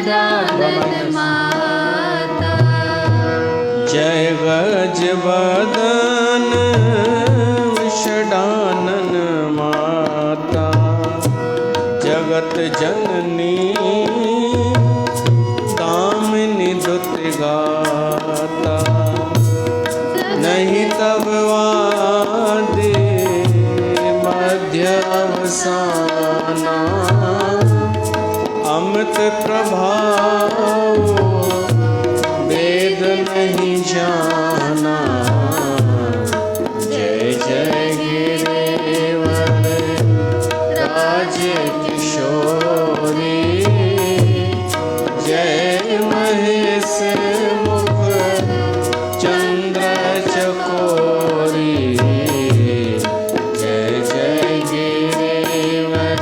विषडानन माता। जय गजवदन विषडानन माता, जगत जननी कामिनी दुतिगाता। नहीं तब वादे मध्य अवसाना, अमित प्रभाव वेद नहीं जाना। जय जय गिरिवर राज किशोरी, जय महेश मुख चंद्र चकोरी। जय जय गिरिवर।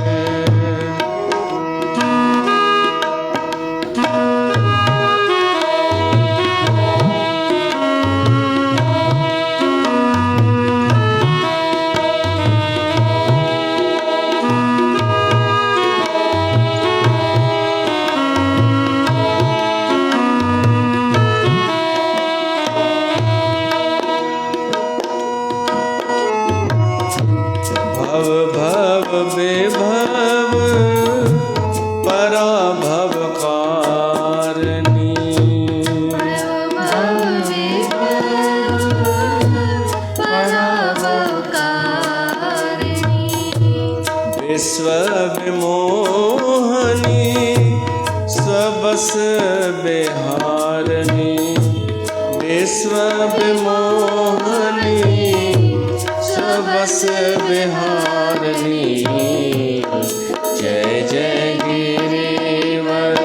भव भव विभव पराभव कारिणी, भव विभव पराभवकारिणी। विश्व विमोहनी स्वबस बिहारिणी। विश्व विमोहनी स्वबस बिहारिणी। जय जय गिरिवर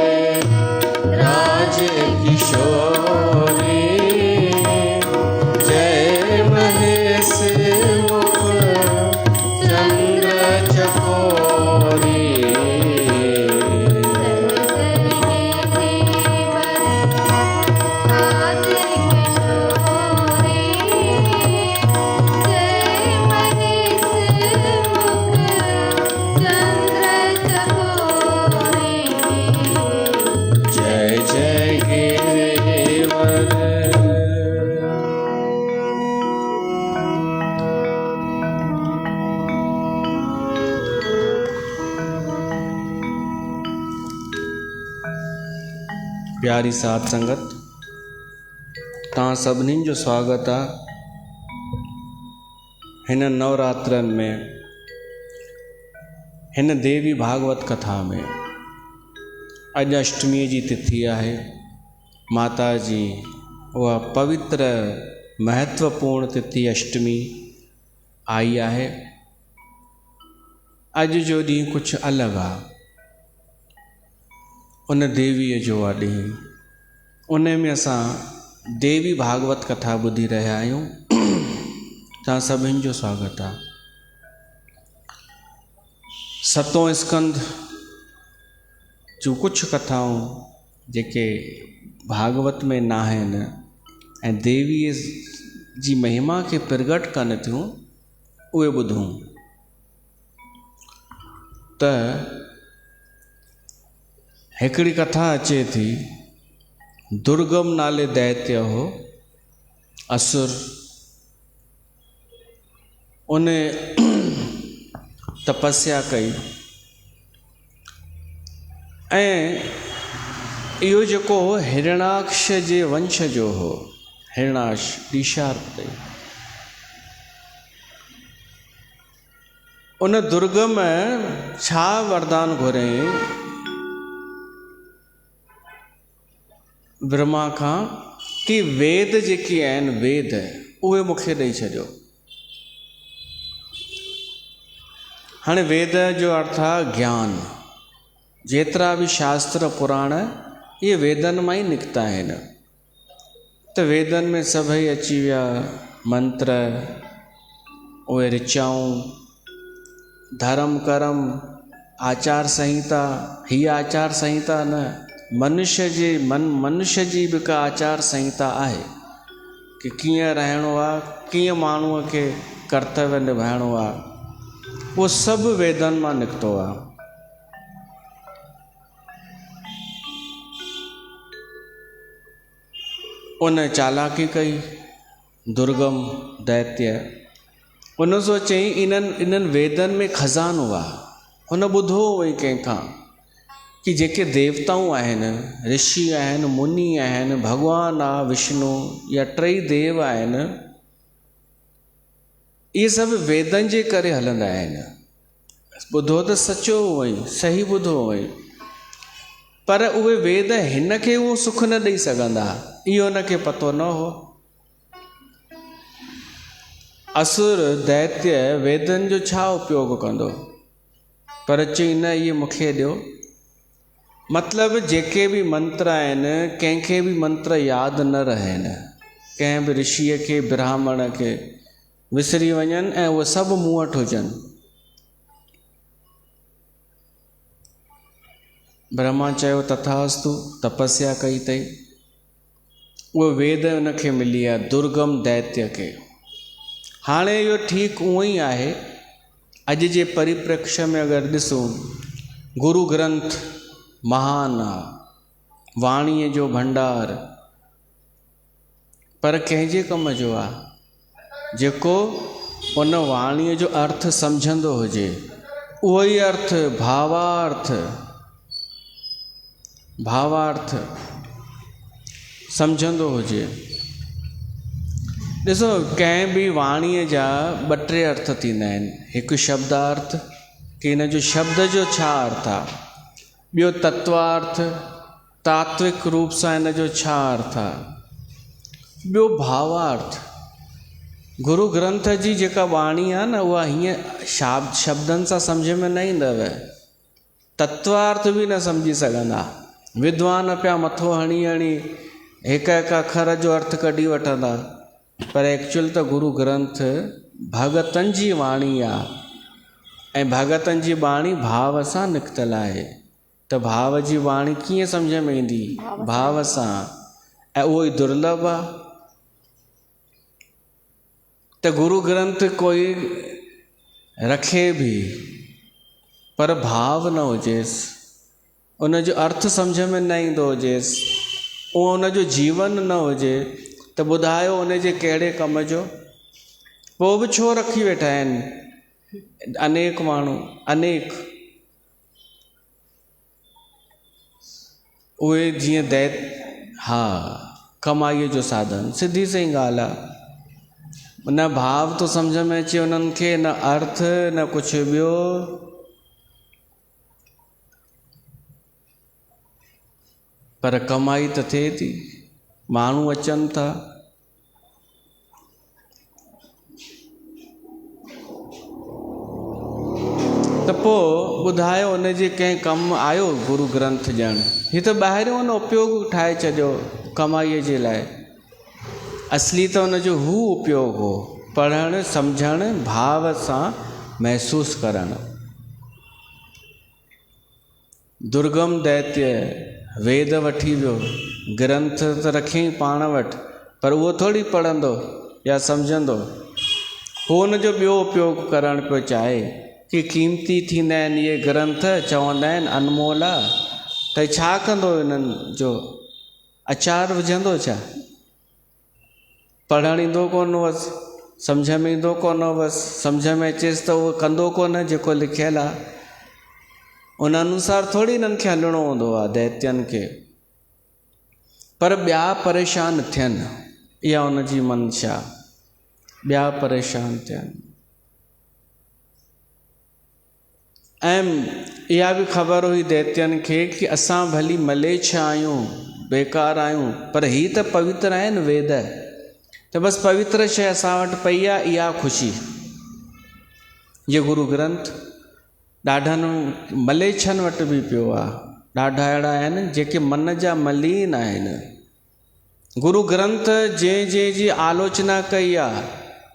राज किशोरी, जय महेश मुख चंद्र चकोरी। जय जय गिरिवर। प्यारी साध संगत, तव्हां सभिनीनि जो स्वागत आहे हिन नवरात्रनि में, हिन देवी भागवत कथा में। अॼु अष्टमीअ जी तिथि आहे। माता जी उहा पवित्र महत्वपूर्ण तिथि अष्टमी आई आहे। अॼु जो ॾींहुं कुझु अलॻि आहे। उन देवीअ जो आहे ॾींहुं। उन में असां देवी भागवत कथा ॿुधी रहिया आहियूं। तव्हां सभिनि जो स्वागत आहे। सतों स्कंद जूं कुझु कथाऊं जेके भागवत में न आहिनि ऐं देवीअ जी महिमा खे प्रगट कनि थियूं, उहे ॿुधूं त हिकिड़ी कथा अचे थी। दुर्गम नाले दैत्य हो, असुर। उन तपस्या कई ऐं इहो जेको हो हिरणाक्ष जे वंश जो हो। हिरणाक्ष ॾीशार्त। उन दुर्गम छा वरदान घुरियईं ब्रह्मा खां कि वेद जेके आहिनि, वेद उहे मूंखे ॾेई छॾियो। हाणे वेद जो अर्थ आहे ज्ञान। जेतिरा बि शास्त्र पुराण इहे वेदनि मां ई निकिता आहिनि। त वेदनि में सभई अची विया मंत्र, उहे ऋचाऊं, धर्म कर्म, आचार संहिता। हीअ आचार संहिता न, मनुष्य जी बि का आचार संहिता आहे कि कीअं रहणो आहे, कीअं माण्हूअ खे कर्तव्य निभाइणो आहे। उहो सभु वेदनि मां निकितो आहे। उन चालाकी कई, दुर्गम दैत्य। उन सोचई इन्हनि वेदनि में खज़ानो आहे। हुन ॿुधो हुई कंहिंखां कि जेके देवताऊं आहिनि, ऋषि आहिनि, मुनि आहिनि, भॻवानु आहे विष्णु या टई देव आहिनि, इहे सभु वेदनि जे करे हलंदा आहिनि। ॿुधो त सचो हुअई, सही ॿुधो हुअई, पर उहे वेद हिन खे उहो सुख न ॾेई सघंदा, इहो हुनखे पतो न हो। असुर दैत्य वेदनि जो छा उपयोग कंदो, पर चई न, इहे मूंखे ॾियो। मतिलबु जेके बि मंत्र आहिनि, कंहिंखे बि मंत्र यादि न रहनि, कंहिं बि ऋषिअ खे, ब्राह्मण खे विसरी वञनि ऐं उहे सभु मूं वटि हुजनि। ब्रह्मा चयो तथास्तु, तपस्या कई अथई, उहो वेद उनखे मिली आहे, दुर्गम दैत्य खे। हाणे इहो ठीकु उअं ई आहे। अॼु जे परिप्रेक्ष्य में अगरि ॾिसूं, गुरु ग्रंथ महान आहे, वाणीअ जो भंडार, पर कंहिंजे कम जो आहे? जेको उन वाणीअ जो अर्थ सम्झंदो हुजे, उहो ई अर्थ भावार्थ सम्झंदो हुजे। ॾिसो, कंहिं बि वाणीअ जा 2-3 अर्थ थींदा आहिनि। हिकु शब्दार्थ, कि हिन जो शब्द जो छा अर्थ आहे। ॿियो तत्वार्थ, तात्विक रूप सां हिन जो छा अर्थ आहे। ॿियो भावार्थ। गुरु ग्रंथ जी जेका वाणी आहे न, उहा हीअं शब्दनि सां सम्झ में न ईंदव, तत्वार्थ बि न सम्झी सघंदा। विद्वान पिया मथो हणी हिकु अखर जो अर्थ कढी वठंदा, पर एक्चुअल त गुरु ग्रंथ भगतनि जी वाणी आहे, ऐं भगतनि जी वाणी भाव सां निकितल आहे। त भाव जी वाणी कीअं सम्झ में ईंदी? भाव सां, ऐं उहो ई दुर्लभ आहे। त गुरु ग्रंथ कोई रखे भी, पर भाव न हुजेसि, उन जो अर्थ सम्झ में न ईंदो हुजेसि, उहो उन जो जीवन न हुजे, त ॿुधायो उन जे कहिड़े कम जो? पोइ बि छो रखी वेठा आहिनि अनेक माण्हू, अनेक। उहे जीअं कमाईअ जो साधन, सिधी सही ॻाल्हि आहे। न भाव तो सम्झ में अचे उन्हनि खे, न अर्थ, न कुझु ॿियो। पर कमाई त थिए थी, माण्हू अचनि था। त पोइ ॿुधायो उन जे कंहिं कमु आयो गुरु ग्रंथ ॼण? हीअ त ॿाहिरियों न उपयोग ठाहे छॾियो कमाईअ जे लाइ। असली त उन जो हू उपयोग हो, पढ़णु, सम्झणु, भाव सां महसूसु करणु। दुर्गम दैत्य वेद वठी वियो, ग्रंथ त रखियईं पाण वटि, पर उहो थोरी पढ़ंदो या सम्झंदो। हू हुन जो ॿियो उपयोग करणु पियो चाहे कि क़ीमती थींदा आहिनि इहे ग्रंथ, चवंदा आहिनि अनमोल आहे, त छा कंदो इन्हनि जो? अचार विझंदो छा? पढ़णु ईंदो कोन हुअसि, सम्झ में ईंदो कोन हुअसि, सम्झ में अचेसि त उहो कंदो कोन जेको लिखियलु आहे। उन अनुसार थोरी हिननि खे हलणो हूंदो आहे दैत्यनि खे। पर ॿिया परेशान थियनि, इहा हुनजी मंशा, ॿिया परेशान थियनि। ऐं इहा बि ख़बर हुई दैत्यनि खे कि असां भली मलेच्छ आहियूं, बेकार आहियूं, पर ही त पवित्र आहिनि वेद, त बसि पवित्र शइ असां वटि पई आहे, इहा ख़ुशी। ये गुरु ग्रंथ ॾाढनि मलेच्छनि वटि बि पियो आहे। ॾाढा अहिड़ा आहिनि जेके मन जा मलीन आहिनि। गुरु ग्रंथ जंहिं जी आलोचना कई आहे,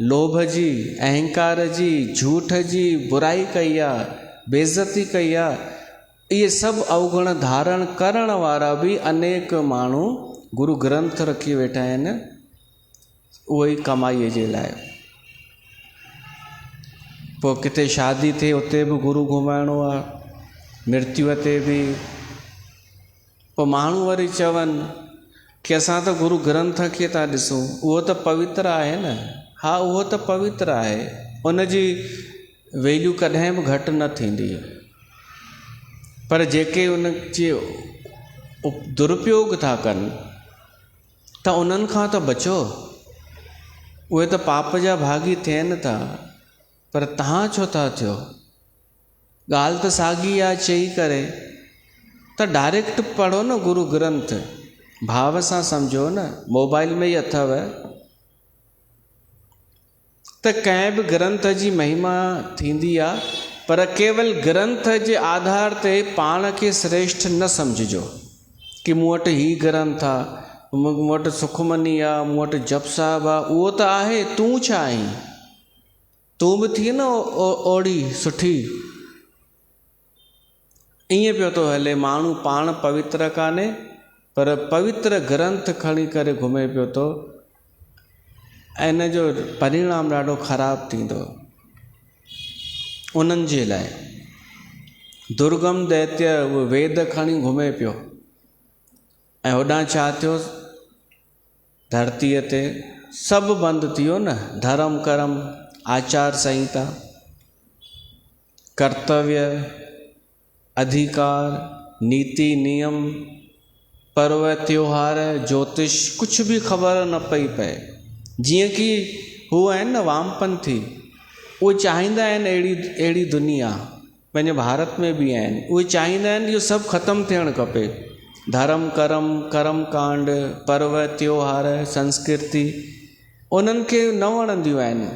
लोभ जी, अहंकार जी, झूठ जी, बुराई कई आहे, बेइज़ती कई आहे, इहे सभु अवगुण धारण करण वारा बि अनेक माण्हू गुरु ग्रंथ रखी वेठा आहिनि, उहो ई कमाईअ जे लाइ। पोइ किथे शादी थिए उते बि गुरु घुमाइणो आहे, मृत्युअ ते बि। पोइ माण्हू वरी चवनि कि असां त गुरु ग्रंथ खे था ॾिसूं, उहो त पवित्र आहे न। हा, उहो त पवित्र आहे, उन जी वैल्यू कॾहिं बि घटि न थींदी, पर जेके उन जे दुरुपयोग था कनि त उन्हनि खां त बचो। उहे त पाप जा भागी थियनि था, पर तव्हां छो था थियो? ॻाल्हि त साॻी आहे चई करे त डायरेक्ट पढ़ो न गुरु ग्रंथ, भाव सां सम्झो न। मोबाइल में ई अथव त कंहिं बि ग्रंथ जी महिमा थींदी आहे, पर केवल ग्रंथ जे आधार ते पाण खे श्रेष्ठ न सम्झिजो कि मूं वटि ही ग्रंथ आहे, मूं वटि सुखमनी आहे, मूं वटि जप साहिब आहे। उहो त आहे, तूं छा आहीं? तूं बि थी न ओड़ी सुठी। ईअं पियो थो हले, माण्हू पाण पवित्र कान्हे, पर पवित्र ग्रंथ खणी करे घुमे पियो थो, ऐं इन जो परिणाम ॾाढो ख़राबु थींदो उन्हनि जे लाइ। दुर्गम दैत्य उहो वेद खणी घुमे पियो, ऐं होॾां छा थियो? धरतीअ ते सभु बंदि थी वियो न। धर्म कर्म, आचार संहिता, कर्तव्य, अधिकार, नीति नियम, पर्व त्योहार, ज्योतिष, कुछ भी ख़बर न पई पए। जीअं कि हू आहिनि न वामपंथी, उहे चाहींदा आहिनि अहिड़ी दुनिया, पंहिंजे भारत में बि आहिनि। उहे चाहींदा आहिनि इहो सभु ख़तमु थियणु खपे। धर्म कर्म, कर्म कांड, पर्व त्योहार, संस्कृति, उन्हनि खे न वणंदियूं आहिनि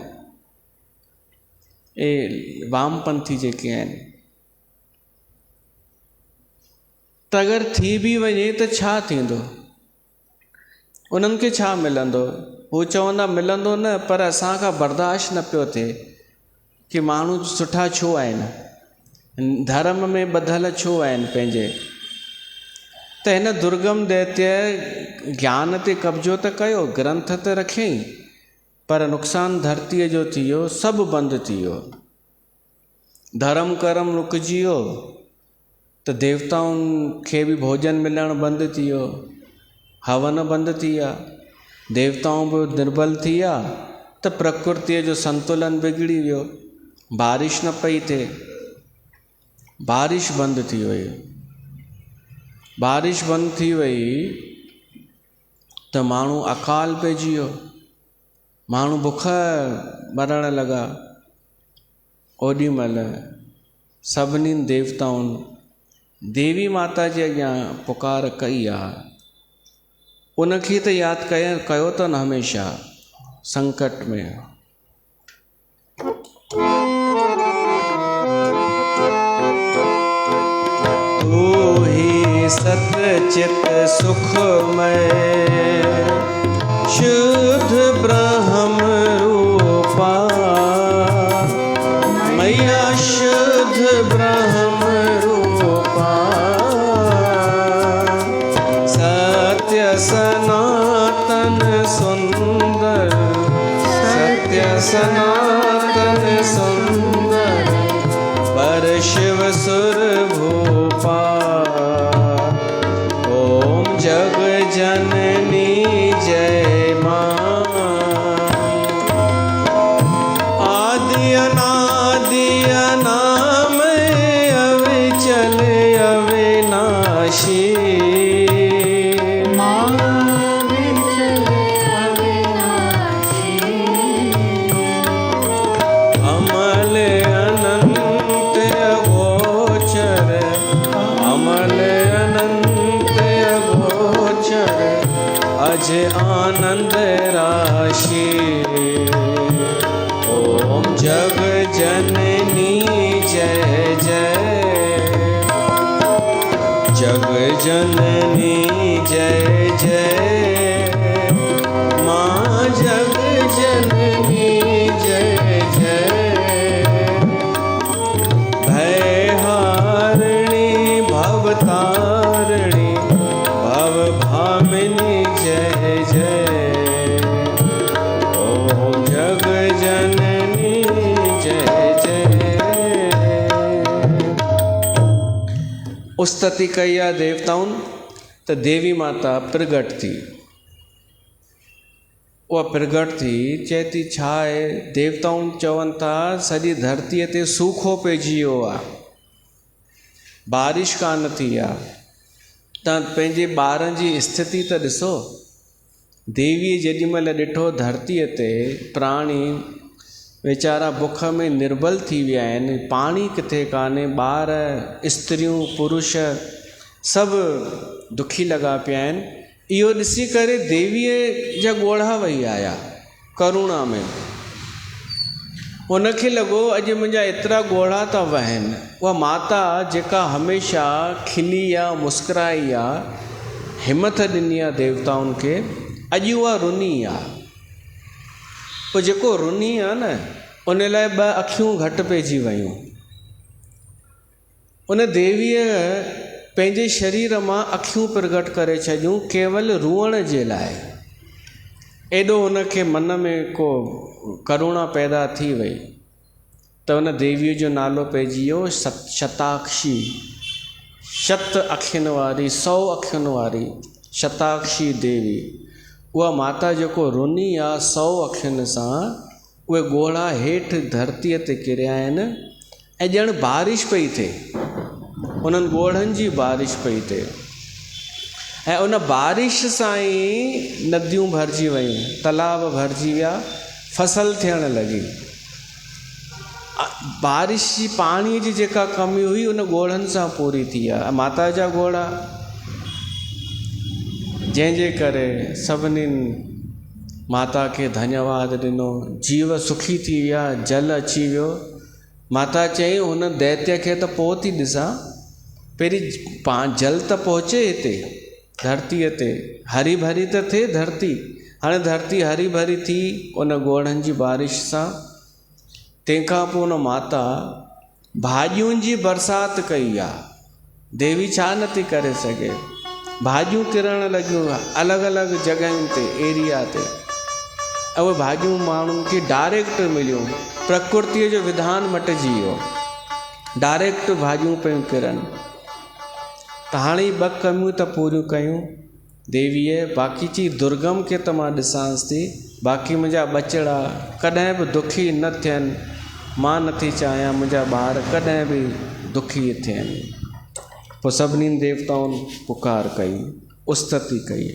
ए वामपंथी जेके आहिनि। त अगरि थी बि वञे त छा थींदो? उन्हनि खे छा मिलंदो? हू चवंदा मिलंदो न, पर असांखां बर्दाश्त न पियो थिए कि माण्हू सुठा छो आहिनि, धर्म में ॿधल छो आहिनि पंहिंजे। त हिन दुर्गम दैत्य ज्ञान ते कब्जो त कयो, ग्रंथ त रखियईं, पर नुक़सानु धरतीअ जो थी वियो, सभु बंदि थी वियो। धर्म कर्म रुकिजी वियो, त देवताउनि खे बि भोजन मिलणु बंदि थी वियो, हवन बंदि थी विया, देवताऊं बि निर्बल थी विया, त प्रकृतिअ जो संतुलन बिगड़ी वियो। बारिश न पई थिए, बारिश बंदि थी वई। बारिश बंदि थी वई त माण्हू अकाल पइजी वियो, माण्हू बुख मरण लॻा। ओॾी महिल सभिनी देवताउनि देवी माता जे अॻियां पुकार कई आहे। उनखे त यादि कयो त न हमेशा संकट में। तू ही सतचित सुखमय शुद्ध ब्रह्म रूपा, मैया शुद्ध ब्रह्म रूपा, सत्य सनातन सुंदर, सत्य सनातन सुंदर, पर शिव सुर भूपा। ओम जग जननी जय मां, आदि अनादि अनामय अविचल अविनाशी, अमल अनंत अगोचर, अमल अनंत अगोचर, अज आनंद राशि। ओम जग जननी जय जय, जग जननी जय जय, माँ जग जननी जय जय, भयहारिणी भवतारिणी भवभामिनी जय जय। ओम जग जननी जय जय। उस्तति कई आहे देवताउनि, त देवी माता प्रगट थी। उहा प्रगट थी, चए थी छा आहे, देवताउनि चवनि था सॼी धरतीअ ते सूखो पइजी वियो आहे, बारिश कान थी आहे, तव्हां पंहिंजे ॿारनि जी स्थिति त ॾिसो। देवीअ जेॾीमहिल ॾिठो धरतीअ ते प्राणी वीचारा बुख में निर्बल थी विया आहिनि, पाणी किथे कान्हे, ॿार स्त्रियूं पुरुष सभु दुखी लॻा पिया आहिनि। इहो ॾिसी करे देवीअ जा ॻोढ़ा वही आया करुणा में। उनखे लॻो अॼु मुंहिंजा एतिरा ॻोढ़ा था वहनि। उहा माता जेका हमेशह खिली आहे, मुस्कुराई आहे, हिमत ॾिनी आहे देवताउनि खे, अॼु उहा रुनी आहे। पोइ जेको रुनी आहे न, उन लाइ ॿ अखियूं घटि पइजी वियूं। उन देवीअ पंहिंजे शरीर मां अखियूं प्रगट करे छॾियूं केवल रुअण जे लाइ। एॾो उनखे मन में को करुणा पैदा थी वई त उन देवीअ जो नालो पइजी वियो शताक्षी, शत अखियुनि वारी, 100 अखियुनि वारी शताक्षी देवी। उहा माता जेको रुनी आहे 100 अखियुनि सां, उहे ॻोढ़ा हेठि धरतीअ ते किरिया आहिनि ऐं ॼण बारिश पई थिए, उन्हनि ॻोढ़नि जी बारिश पई थिए। ऐं उन बारिश सां ई नदियूं भरिजी वयूं, तालाब भरिजी विया, फसल थियण लॻी। बारिश जी पाणीअ जी जेका कमी हुई उन ॻोढ़नि सां पूरी थी आहे, माता जा ॻोढ़ा, जंहिंजे करे सभिनीनि माता खे धन्यवाद ॾिनो। जीव सुखी थी विया, जल अची वियो। माता चई हुन दैत्य खे त पोइ थी ॾिसां, पहिरीं जल त पहुचे हिते धरतीअ ते, हरी भरी त थिए धरती। हाणे धरती हरी भरी थी उन ॻोढ़नि जी बारिश सां। तंहिंखां पोइ उन माता भाॼियुनि जी बरसाति कई आहे। देवी छा नथी करे सघे, भाॼियूं किरण लॻियूं अलॻि अलॻि जॻहियुनि ते, एरिया ते, ऐं उहे भाॼियूं माण्हुनि खे डायरेक्ट मिलियूं। प्रकृतिअ जो विधान मटिजी वियो, डायरेक्ट भाॼियूं पियूं किरनि। त हाणे 2 कमियूं त पूरियूं कयूं देवीअ। बाक़ी चई दुर्गम खे त मां ॾिसांसि थी, बाक़ी मुंहिंजा ॿचिड़ा कॾहिं बि दुखी न थियनि। मां नथी चाहियां मुंहिंजा ॿार कॾहिं बि दुखी थियनि। पोइ सभिनीनि देवताउनि पुकार कई, उस्तति कई।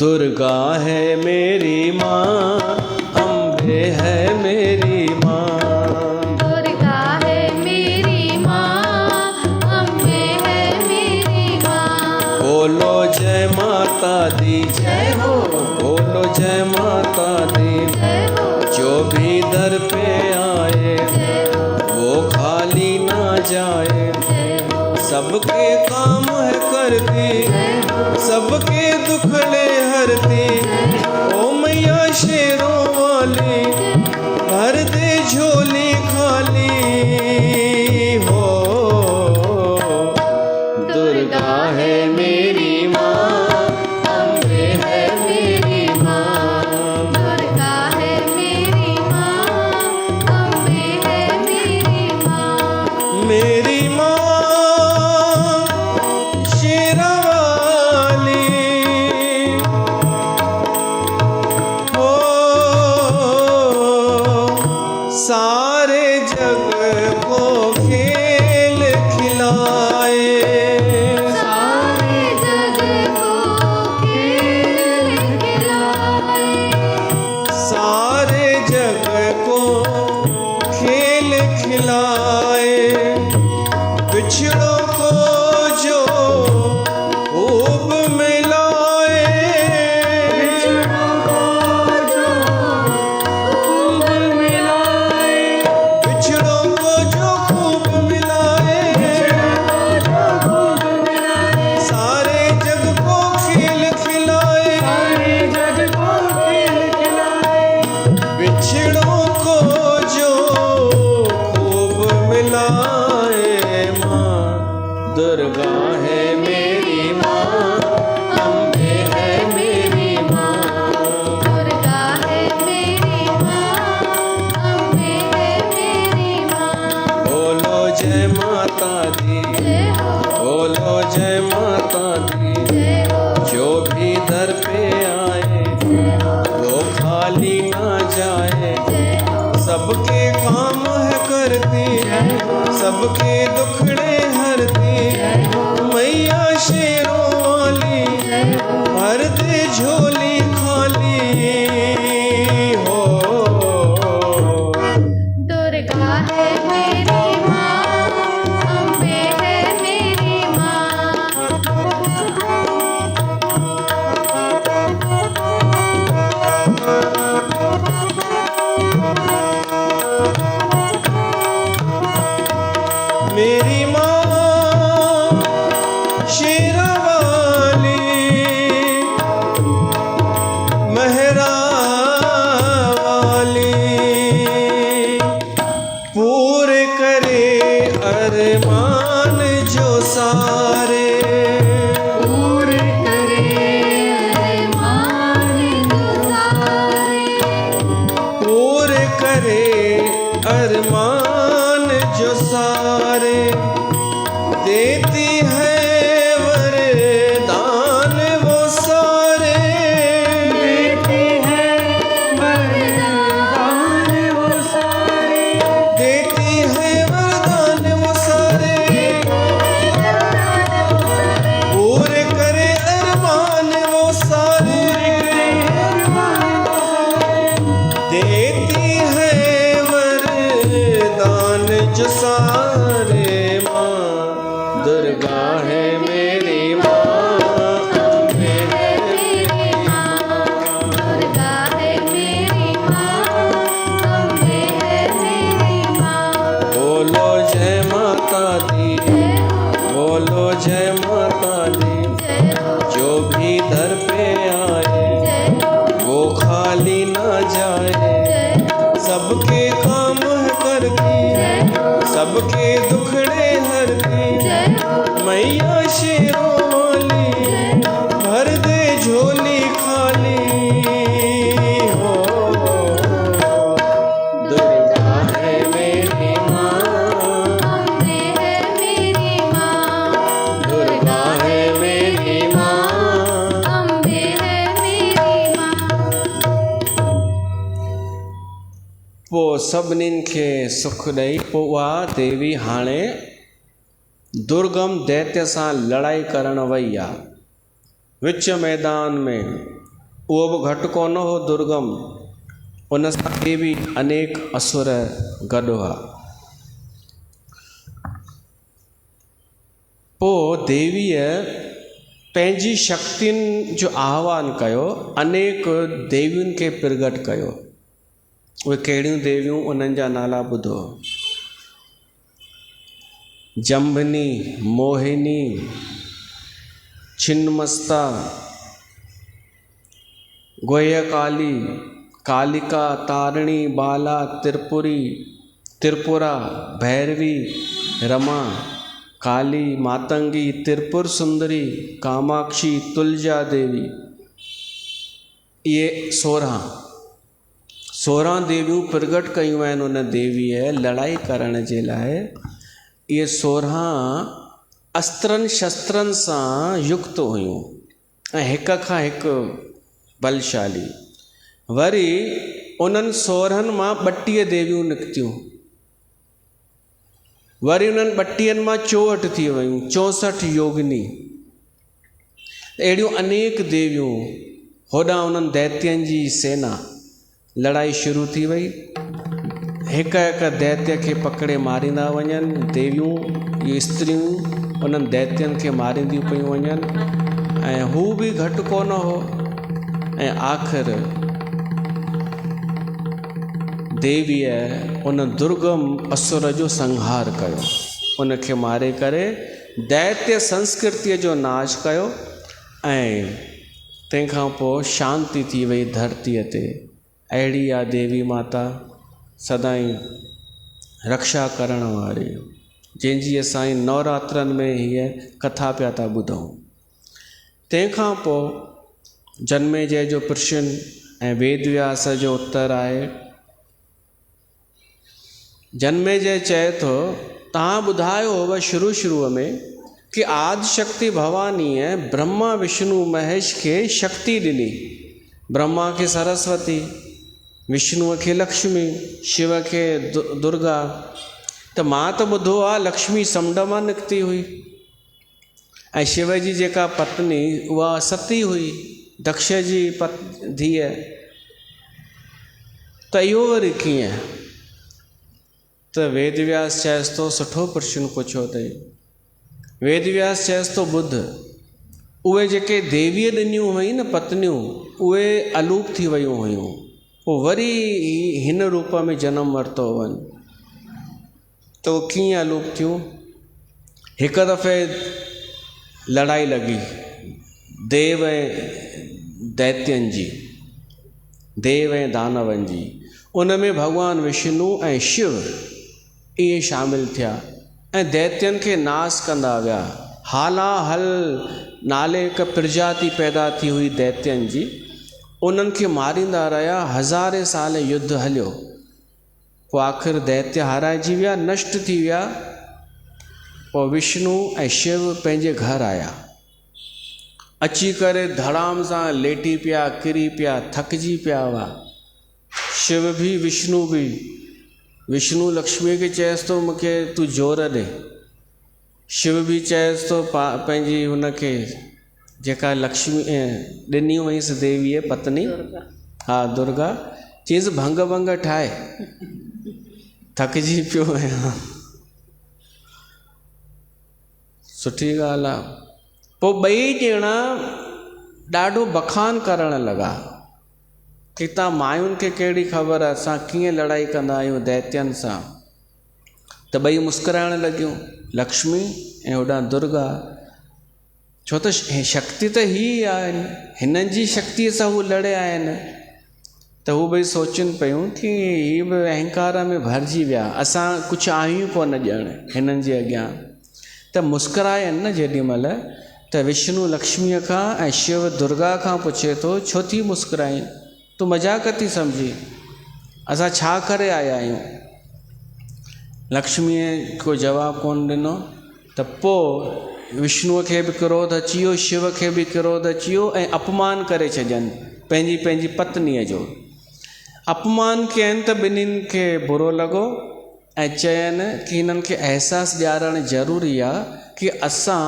दुर्गा है मेरी माँ, अम्बे है मेरी माँ, दुर्गा है मेरी माँ, अम्बे है मेरी माँ। बोलो जय माता दी जय हो, बोलो जय माता दी जय हो, जो भी दर पे आए जय हो, वो खाली ना जाए। जय हो, सबके काम है करती, जय हो, सबके दुखड़े हरती। ओ मैया शेरों वाली, भर दे झोली खाली हो। दुर्गा है मेरी माँ, अम्बे है मेरी माँ। दुर्गा है मेरी माँ, अम्बे है मेरी माँ। मेरी माँ शेरा वाली हो, सारे जग को खेल खिलाए, सारे जग को खेल खिलाए, सारे जग को खेल खिलाए। बिछड़ों को जो खूब मिलाए, बिछड़ों को जो खूब मिलाए, बिछड़ों को जो खूब मिलाए, जो खूब मिलाए, सारे जग को खेल खिलाए, सारे जग को खेल खिलाए। बिछड़ों को जो खूब मिलाए। माँ मेरी माँ शेरावाली मेहरा वाली पूरे करे अरमान जो सारे पूरे करे अरमान जो सारे पूरे करे अरमान जो सारे देती है वरदान वो सारे देती है वरदान वो सारे देती है वरदान वो सारे पूरे करे अरमान वो सारे देती है वरदान जो सारे माँ दुर्गा है मेरी माँ अम्बे है मेरी माँ दुर्गा है मेरी माँ अम्बे है मेरी माँ बोलो जय माता दी जय हो बोलो जय माता दी जय हो जो भी दर पे आए जय हो वो खाली ना जाए जय हो सबके काम है करती जय हो सबके दुखड़े हरती जय हो मैया शेरों वाली जय हो भर दे झोली खाली हो दुर्गा है मेरी माँ अम्बे है मेरी माँ दुर्गा है मेरी माँ अम्बे है मेरी माँ पोइ सभिनीनि खे सुख ॾेई पोइ उहा देवी हाणे दुर्गम दैत्य सां लड़ाई करण वई आहे विच मैदान में उहो बि घटि कोन हो दुर्गम उन सां बि अनेक असुर गॾु हुआ पोइ देवीअ पंहिंजी शक्तियुनि जो आह्वान कयो अनेक देवियुनि खे प्रगट कयो उहे कहिड़ियूं देवियूं उन्हनि जा नाला ॿुधो जंभिनी मोहिनी छिन्नमस्ता गोह्यकाली कालिका तारिणी बाला त्रिपुरा भैरवी रमा काली मातंगी त्रिपुर सुंदरी कामाक्षी तुलजा देवी ये 16 देवियूं प्रगट कयूं आहिनि उन देवीअ लड़ाई करण जे लाइ इहे 16 अस्त्रनि शस्त्रनि सां युक्त हुयूं ऐं हिक खां हिकु बलशाली वरी उन्हनि 16 मां 32 देवियूं निकितियूं वरी उन्हनि 32 मां 64 थी वियूं 64 योगिनी अहिड़ियूं अनेक देवियूं होॾां उन्हनि दैत्यनि जी सेना लड़ाई शुरू थी वई हिक हिक दैत्य खे पकड़े मारींदा वञनि देवियूं इहे स्त्रियूं उन्हनि दैत्यनि खे मारींदियूं पियूं वञनि ऐं हू बि घटि कोन हो ऐं आख़िर देवीअ उन दुर्गम असुर जो संहार कयो उनखे मारे करे दैत्य संस्कृतिअ जो नाश कयो ऐं तंहिंखां पोइ शांती थी वई धरतीअ ते अहिड़ी आहे देवी माता सदाईं रक्षा करण वारी जंहिंजी असां नवरात्रनि में हीअ कथा पिया था ॿुधूं तंहिंखां पोइ जन्मेजय जो प्रश्न ऐं वेदव्यास जो उत्तर आहे जन्मेजय चए थो तव्हां ॿुधायो हुआ शुरूअ में कि आदिशक्ति भवानीअ ब्रह्मा विष्णु महेश खे शक्ति ॾिनी ब्रह्मा खे सरस्वती विष्णुअ खे लक्ष्मी शिव खे दुर्गा त मां त ॿुधो आहे लक्ष्मी समुंड मां निकिती हुई ऐं शिव जी जेका पत्नी उहा सती हुई दक्ष जी धीअ त इहो वरी कीअं त वेद व्यास चएसि थो सुठो प्रश्न पुछियो अथई। वेद व्यास चएसि थो ॿुध, उहे जेके देवीअ ॾिनियूं हुई न पत्नियूं, उहे अलूप थी वियूं हुयूं, पोइ वरी हिन रूप में जनम वरितो वञ। त उहे कीअं अलूप थियूं? हिकु दफ़े लड़ाई लॻी देव ऐं दैत्यनि जी, देव ऐं दानवनि जी। उन में भॻवानु विष्णु ऐं शिव इहे शामिल थिया ऐं दैत्यनि खे नास कंदा विया। हालाहल नाले हिकु प्रजाति पैदा थी हुई दैत्यनि जी, उन्हनि खे मारींदा रहिया, हज़ारे साल युद्ध हलियो। पोइ आख़िर दैत्य हाराइजी विया, नष्ट थी विया। पोइ विष्णु ऐं शिव पंहिंजे घर आया, अची करे धड़ाम सां लेटी पिया, किरी पिया, थकिजी पिया हुआ। शिव भी विष्णु भी। विष्णु लक्ष्मी खे चएसि थो मूंखे तूं जोर ॾे। शिव भी चएसि थो पंहिंजी हुनखे जेका लक्ष्मी ॾिनी हुईसि देवीअ पत्नी, हा दुर्गा, चईसि भंग भंग ठाहे, थकिजी पियो आहियां। सुठी ॻाल्हि आहे। पोइ ॿई ॼणा ॾाढो बखान करणु लॻा कि तव्हां मायुनि खे कहिड़ी ख़बर आहे असां कीअं लड़ाई कंदा आहियूं दैत्यनि सां। त ॿई मुस्कुराइण लॻियूं, लक्ष्मी ऐं होॾां दुर्गा, छो त शक्ति त ही आहिनि, हिननि जी शक्तिअ सां हू लड़िया आहिनि। त हू ॿई सोचनि पियूं कि हीअ बि अहंकार में भरिजी विया, असां कुझु आहियूं कोन ॼण हिननि जे अॻियां। त मुस्कुराइनि न जेॾी महिल, त विष्णु लक्ष्मीअ खां ऐं शिव दुर्गा खां पुछे थो छो थी मुस्कुराई, तूं मज़ाक थी सम्झी, असां छा करे आया आहियूं। लक्ष्मीअ को जवाबु कोन ॾिनो। त पोइ विष्णुअ खे बि क्रोध अची वियो, शिव खे बि क्रोध अची वियो ऐं अपमान करे छॾनि पंहिंजी पत्नीअ जो। अपमान कयनि त ॿिन्हिनि खे बुरो लॻो ऐं चयनि कि हिननि खे अहसासु ॾियारणु ज़रूरी आहे कि असां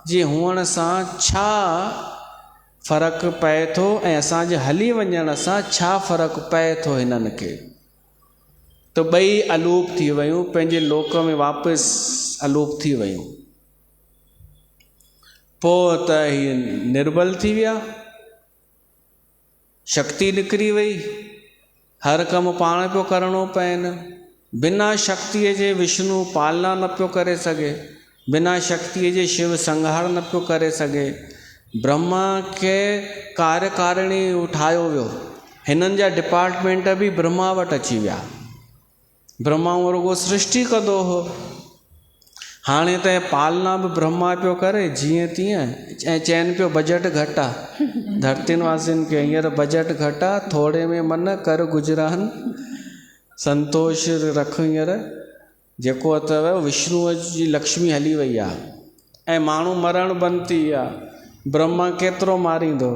जे हुअण सां छा फ़र्क़ु पए थो ऐं असांजे हली वञण सां छा फ़र्क़ु पए थो हिननि खे। त ॿई अलूप थी वियूं, पंहिंजे लोक में वापसि अलूप थी वियूं। पोइ त हीअ निर्बल थी विया, शक्ति निकिरी वई, हर कमु पाण पियो करिणो पएनि। बिना शक्तिअ जे विष्णु पालना न पियो करे सघे, बिना शक्तिअ जे शिव संहार न पियो करे सघे। ब्रह्मा खे कार्यकारिणी ठाहियो वियो, हिननि जा डिपार्टमेंट बि ब्रह्मा वटि अची विया। ब्रह्मा रुगो सृष्टि कंदो हो, हाणे त पालना बि ब्रह्मा पियो करे जीअं तीअं। ऐं चइनि पियो बजट घटि आहे धरतीनि वासियुनि खे, हींअर बजट घटि आहे, थोरे में मन कर गुज़रान, संतोष रख। हींअर जेको अथव विष्णुअ जी लक्ष्मी हली वई आहे ऐं माण्हू मरणु बंदि थी विया। ब्रह्मा केतिरो मारींदो,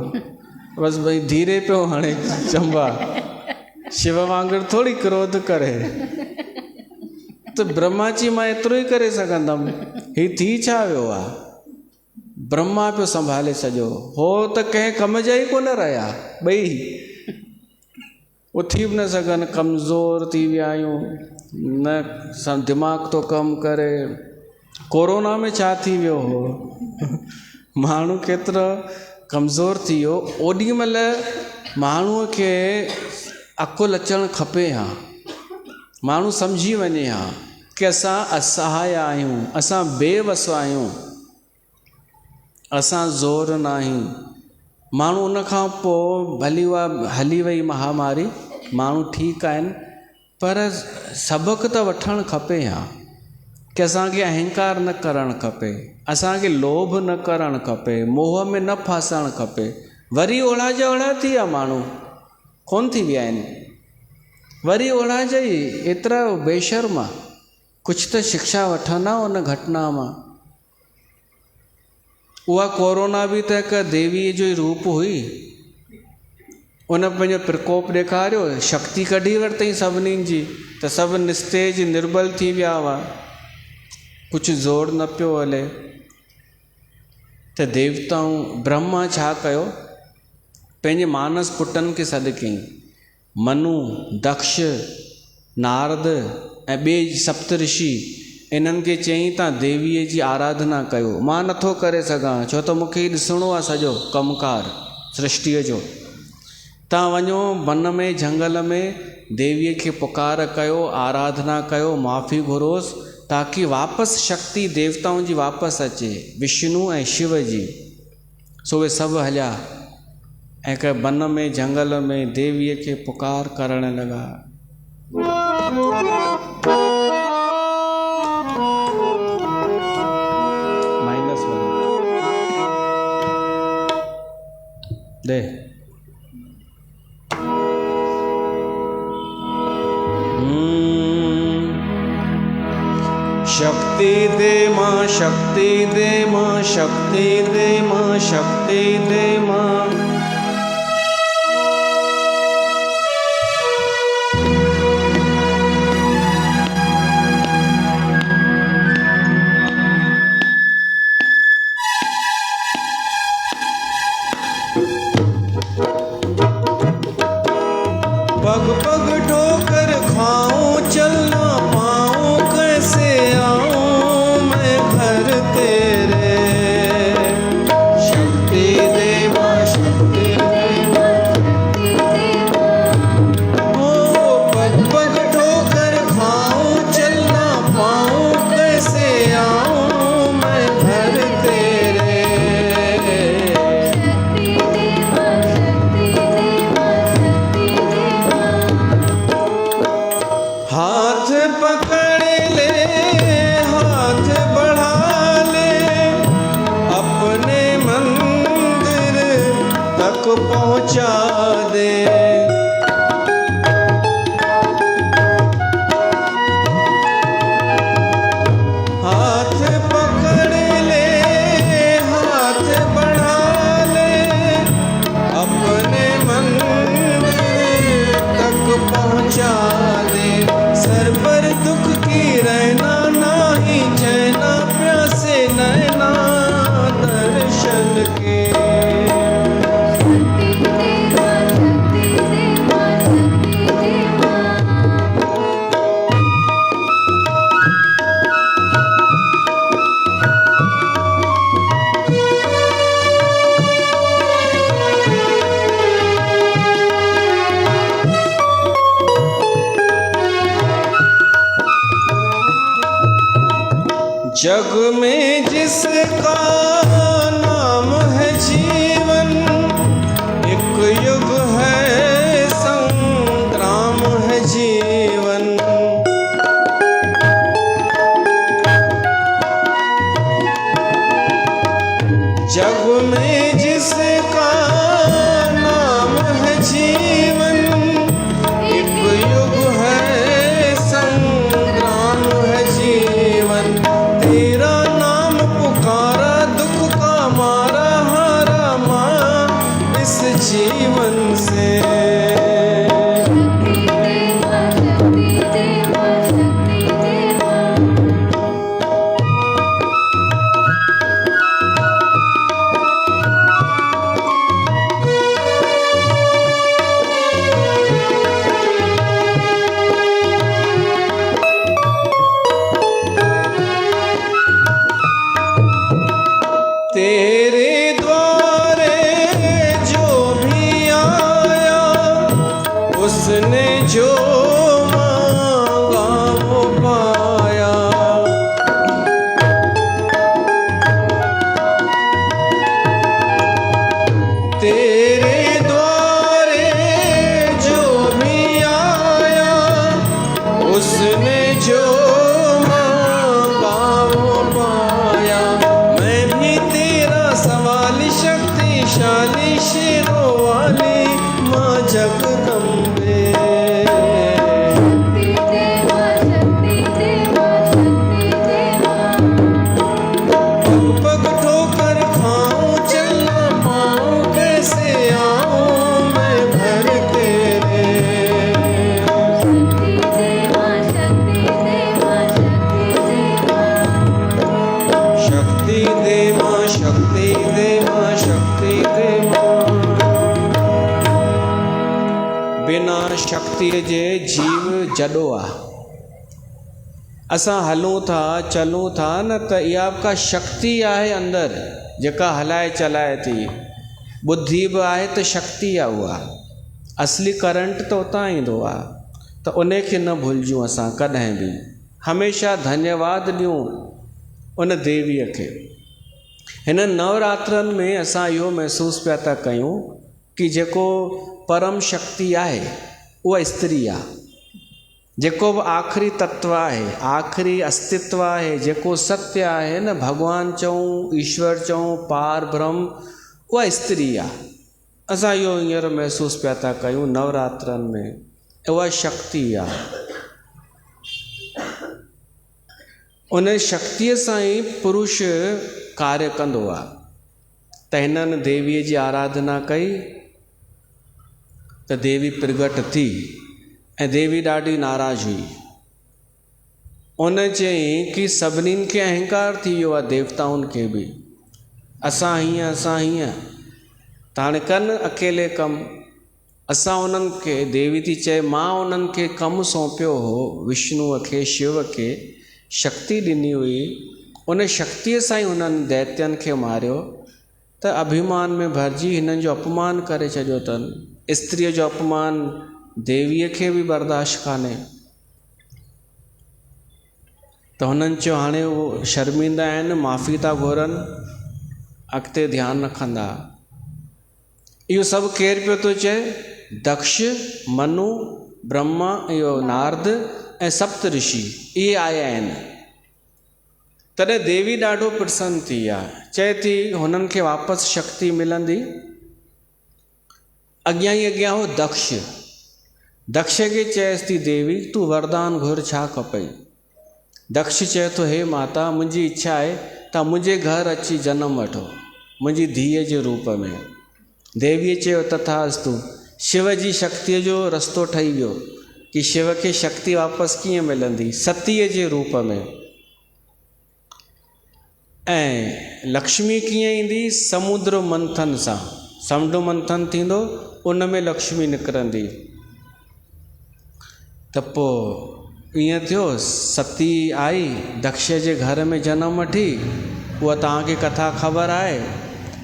बसि भई धीरे पियो हाणे चंबा, शिव वांगुरु थोरी क्रोध करे। त ब्रह्मा जी मां एतिरो ई करे सघंदमि, ही थी छा वियो आहे। ब्रह्मा पियो संभाले सॼो, हो त कंहिं कम जा ई कोन रहिया, ॿई उथी बि न सघनि, कमज़ोर थी विया आहियूं, न दिमाग़ थो कमु करे। कोरोना में छा थी वियो हो, माण्हू केतिरो कमज़ोर थी वियो। ओॾी महिल माण्हूअ खे अकुलु अचणु खपे हा, माण्हू सम्झी वञे हा कि असां असहाय आहियूं, असां बेवस आहियूं, असां ज़ोर न आहियूं। माण्हू उन खां पोइ भली उहा हली वई महामारी, माण्हू ठीकु आहिनि, पर सबक़ु त वठणु खपे हा कि असांखे अहंकार न करणु खपे, असांखे लोभ न करणु खपे, मोह में न फासणु खपे। वरी ओड़ा जा ओड़ा थी विया माण्हू, कोन थी विया आहिनि, वरी ओड़ा जा ई एतिरा बेशर्मा। कुझु त शिक्षा वठंदा उन घटना मां। उहा कोरोना बि त हिकु देवीअ जो ई रूप हुई, उन पंहिंजो प्रकोप ॾेखारियो, शक्ति कढी वरितई सभिनीनि जी, त सभु निस्तेज निर्बल थी विया हुआ, कुझु ज़ोर न पियो हले। त देवताऊं ब्रह्मा छा कयो, पंहिंजे मानस पुटनि खे सॾु कयईं, मनु, दक्ष, नारद ऐं ॿिए सप्तऋषि इन्हनि खे चयईं तव्हां देवीअ जी आराधना कयो। मां नथो करे सघां छो त मूंखे ई ॾिसणो आहे सॼो कमुकार सृष्टिअ जो। तव्हां वञो वन में जंगल में देवीअ खे पुकार कयो, आराधना कयो, माफ़ी घुरोसि ताकी वापसि शक्ति देवताउनि जी वापसि अचे, विष्णु ऐं शिव जी। सो उहे सभु हलिया ऐं हिकु वन में जंगल में देवीअ खे पुकार करणु लॻा। दे शक्ति दे मां, शक्ति दे मां, शक्ति दे मां, शक्ति दे मां। पग पग ठोकर खाऊं, चलना पाऊं, कैसे आऊं मैं घर तेरे। शक्ति दे मां, शक्ति दे मां। ओ पग पग ठोकर खाऊं, चलना पाऊं, कैसे आऊं मैं घर तेरे। हाथ पकड़ ले, हाथ बढ़ा ले, अपने मंदिर तक पहुंचा दे। हाथ पकड़ ले, हाथ बढ़ा ले, अपने मंदिर तक पहुंचा दे। सर पर दुख की रहना नाही चैना, प्यासे नैना दर्शन के। जग में जिसका नाम है जीवन, एक युग है संग्राम है जीवन। जग में जिसका नाम है जीवन, एक युग है संग्राम है जीवन। तेरा नाम पुकारा, दुख का मारा, हारा मां इस जीवन से। तेरे द्वारे जो भी आया, उसने जो मांगा वो पाया। तेरे द्वारे जो भी आया, उसने जो मांगा वो पाया। मैं भी तेरा सवाली, शक्तिशाली, शेरों वाली माँ जगदम्बे। पग पग ठोकर खाऊं, चलना पाऊं, कैसे आऊं मैं घर तेरे। शक्ति दे मां, शक्ति दे मां, शक्ति दे मां। बिना शक्ति जे जीव जॾो आहे। असां हलूं था चलूं था न त इहा का शक्ति आहे अंदरि जेका हलाए चलाए थी। बुद्धि बि आहे त शक्ति आहे उहा, असली करंट त उतां ईंदो आहे। त उन खे न भुलिजूं असां कॾहिं बि, हमेशह धन्यवाद ॾियूं उन देवीअ खे। हिन नवरात्रनि में असां इहो महसूसु पिया था कयूं कि जेको परम शक्ति आहे उहा स्त्री आहे। जेको बि आख़िरी तत्व आहे, आख़िरी अस्तित्व आहे, जेको सत्य आहे न, भॻवानु चऊं, ईश्वर चऊं, पार ब्रह्म, उहा स्त्री आहे। असां इहो हींअर महसूसु पिया था कयूं नवरात्रनि में, उहा शक्ति आहे। उन शक्तिअ सां ई पुरुष कार्य कंदो आहे। त हिननि देवीअ जी आराधना कई त देवी प्रगट थी ऐं देवी ॾाढी नाराज़ हुई। उन चयईं कि सभिनीनि खे अहंकार थी वियो आहे, देवताउनि खे बि, असां हीअं असां हीअं, त हाणे कनि अकेले कमु। असां उन्हनि खे, देवी थी चए, मां उन्हनि खे कमु सौंपियो हो, विष्णुअ खे, शिव खे शक्ति ॾिनी हुई। उन शक्तिअ सां ई उन्हनि दैत्यनि खे मारियो। त अभिमान में भरिजी हिननि जो अपमान करे छॾियो अथनि। स्त्रीअ जो अपमान देवीअ खे बि बर्दाश्त कान्हे। त हुननि चयो हाणे उहो शर्मिंदा आहिनि, माफ़ी था घुरनि, अॻिते ध्यानु रखंदा। इहो सभु केरु पियो थो चए? दक्ष, मनु, ब्रह्मा, इहो नारद ऐं सप्त ऋषि, इहे आया आहिनि। तॾहिं देवी ॾाढो प्रसन्न थी आहे। चए थी हुननि खे वापसि शक्ति मिलंदी। अॻियां ई अॻियां हो दक्ष। दक्ष खे चएसि थी देवी तूं वरदान घुर, छा खपई? दक्ष चए थो हे माता, मुंहिंजी इच्छा आहे तव्हां मुंहिंजे घर अची जनमु वठो, मुंहिंजी धीअ जे रूप में। देवीअ चयो तथास्तु। शिव जी शक्तिअ जो रस्तो ठही वियो कि शिव खे शक्ति वापसि कीअं मिलंदी? सतीअ जे रूप में। ऐं लक्ष्मी कीअं ईंदी? समुद्र मंथन सां। समुंड मंथन थींदो, उन में लक्ष्मी निकिरंदी। त पोइ ईअं थियो, सती आई दक्ष जे घर में जनमु वठी। उहा तव्हांखे कथा ख़बर आहे,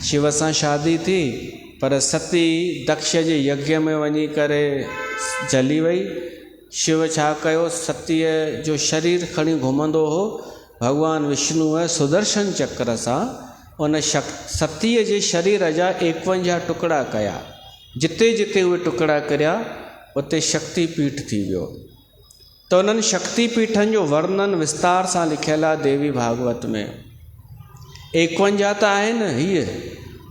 शिव सां शादी थी, पर सती दक्ष जे यज्ञ में वञी करे जली वई। शिव छा कयो? सतीअ जो शरीर खणी घुमंदो हो। भॻवानु विष्णुअ सुदर्शन चक्र सां उन सतीअ जे शरीर जा 51 टुकड़ा कया। जिते जिते उहे टुकड़ा करिया उते शक्तिपीठ थी वियो। त उन्हनि शक्तिपीठनि जो वर्णन विस्तार सां लिखियलु आहे देवी भागवत में। 51 त आहिनि हीअ,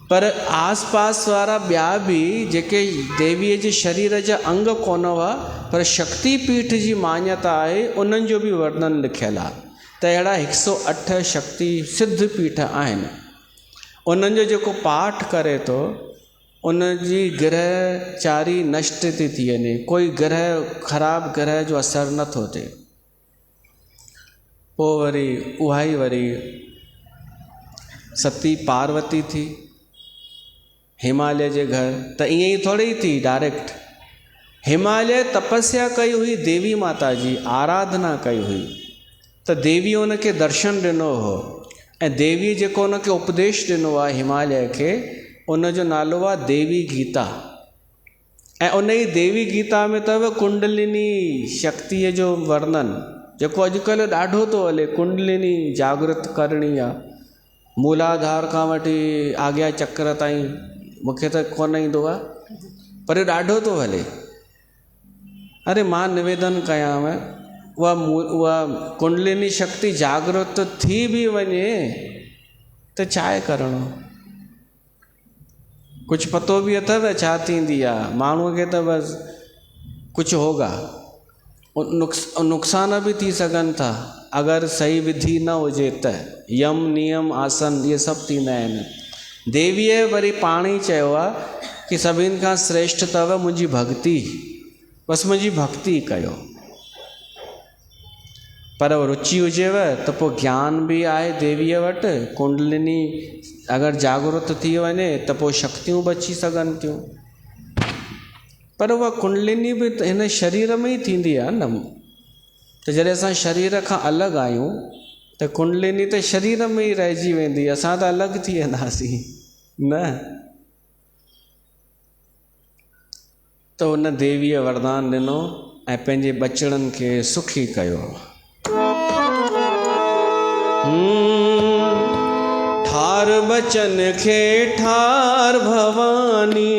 पर आसपास वारा ॿिया बि जेके देवीअ जे शरीर जा अंग कोन हुआ, पर शक्तिपीठ जी मान्यता आहे, उन्हनि जो बि वर्णन लिखियलु आहे। त अहिड़ा 108 शक्ति सिद्ध पीठ आहिनि। उन्हनि जो जेको पाठ करे थो, उन जी ग्रह चारी नष्ट थी वञे, कोई ग्रह ख़राबु ग्रह जो असरु नथो थिए। पोइ वरी उहा ई वरी सती पार्वती थी हिमालय जे घर। त ईअं ई थोरी थी डायरेक्ट। हिमालय तपस्या कई हुई, देवी माता जी आराधना कई हुई। त देवी उनखे दर्शन ॾिनो हो, ऐं देवी जेको उनखे उपदेश ॾिनो आहे हिमालय खे, उनजो नालो आहे देवी गीता। ऐं उन ई देवी गीता में अथव कुंडलिनी शक्तिअ जो वर्णन, जेको अॼुकल्ह ॾाढो थो हले। कुंडलिनी जागृत करणी आहे, मूलाधार खां वठी आज्ञा चक्र ताईं। मूंखे त कोन ईंदो आहे, पर ॾाढो थो हले। अरे मां निवेदन कयांव, उहा कुंडलिनी शक्ति जागृत थी बि वञे त छा आहे करिणो? कुझु पतो बि अथव छा थींदी आहे? माण्हूअ खे त बसि कुझु होगा, नुक़सान बि थी सघनि था अगरि सही विधि न हुजे त। यम नियम आसन इहे सभु थींदा आहिनि। देवीअ वरी पाण ई चयो आहे कि सभिनि खां श्रेष्ठ अथव मुंहिंजी भक्ति, बसि मुंहिंजी भक्ति कयो। पर रुचि हुजेव त पोइ ज्ञान बि आहे देवीअ वटि। कुंडलिनी अगरि जागृत थी वञे त पोइ शक्तियूं बि अची सघनि थियूं। पर उहा कुंडलिनी बि हिन शरीर में ई थींदी आहे न। त जॾहिं असां शरीर खां अलॻि आहियूं त कुंडलिनी त शरीर में ई रहिजी वेंदी, असां त अलॻि थी वेंदासीं न। त उन देवीअ वरदान ॾिनो ऐं पंहिंजे बचड़नि खे सुखी कयो। ठार बचन खे ठार भवानी,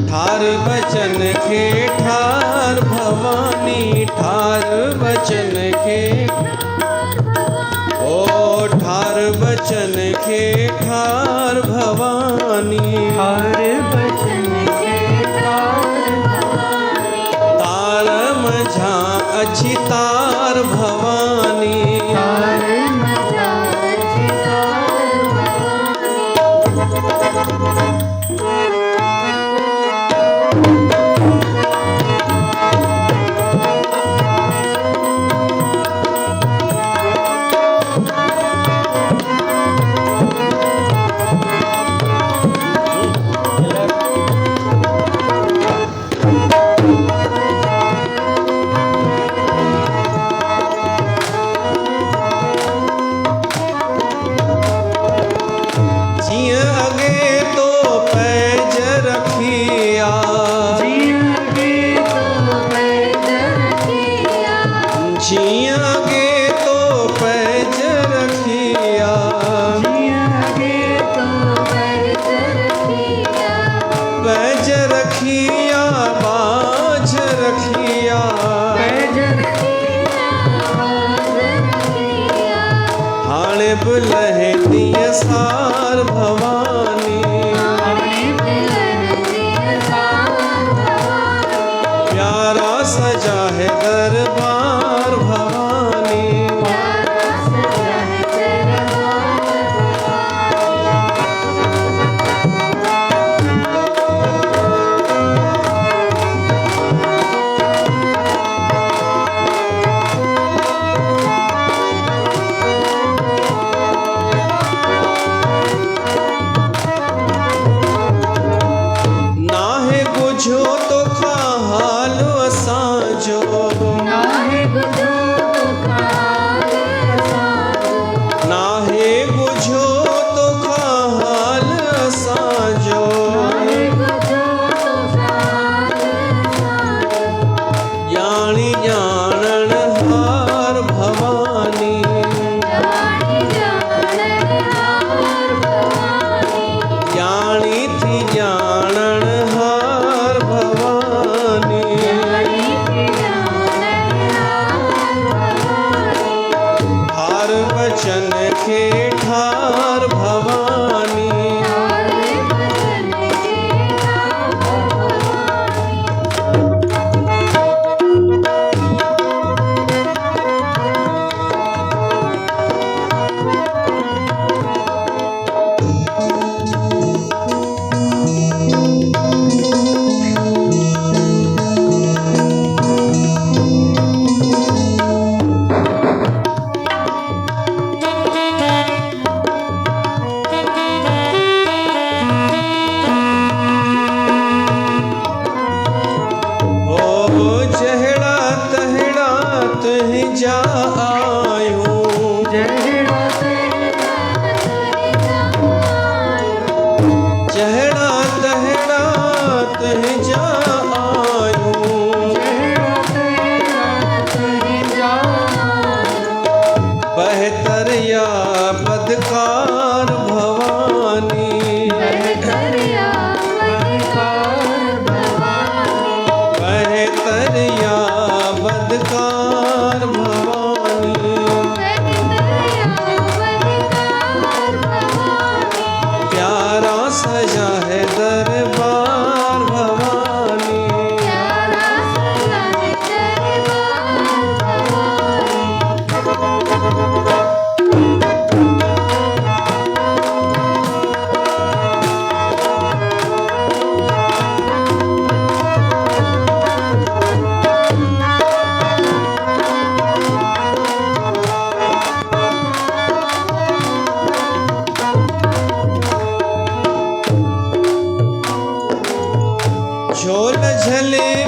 ठार बचन खे ठार भवानी, ठार बचन खे ओ ठार बचन खे ठार भवानी, हर बचन के ठार भवानी, तार मझा अच्छी तार भवानी, तार मझा अच्छी तार जिय अगे तो पैज रखिया, जियगे तो पैज रखिया, जिय अगे तो पैज रखिया, जियगे तो पैज रखिया, पैज रखिया बाझ रखिया, पैज रखिया, हाणे बि लहंदी सार भवानी, प्यारा सजा है दरबार भवानी,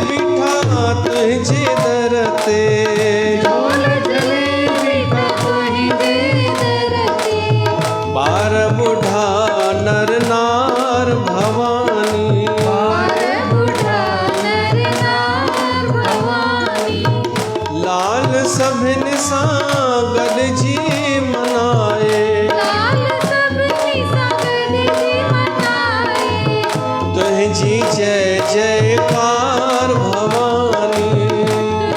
बीठा तुझे दर ते झोल जलेबी का तुझे दरते बार बुढ़ा नर नार भवानी बार बुढ़ा नर नार भवानी लाल सभिन सा गद जी मनाए लाल सबनी संगत जी मनाए तुझी जय जयकार भवानी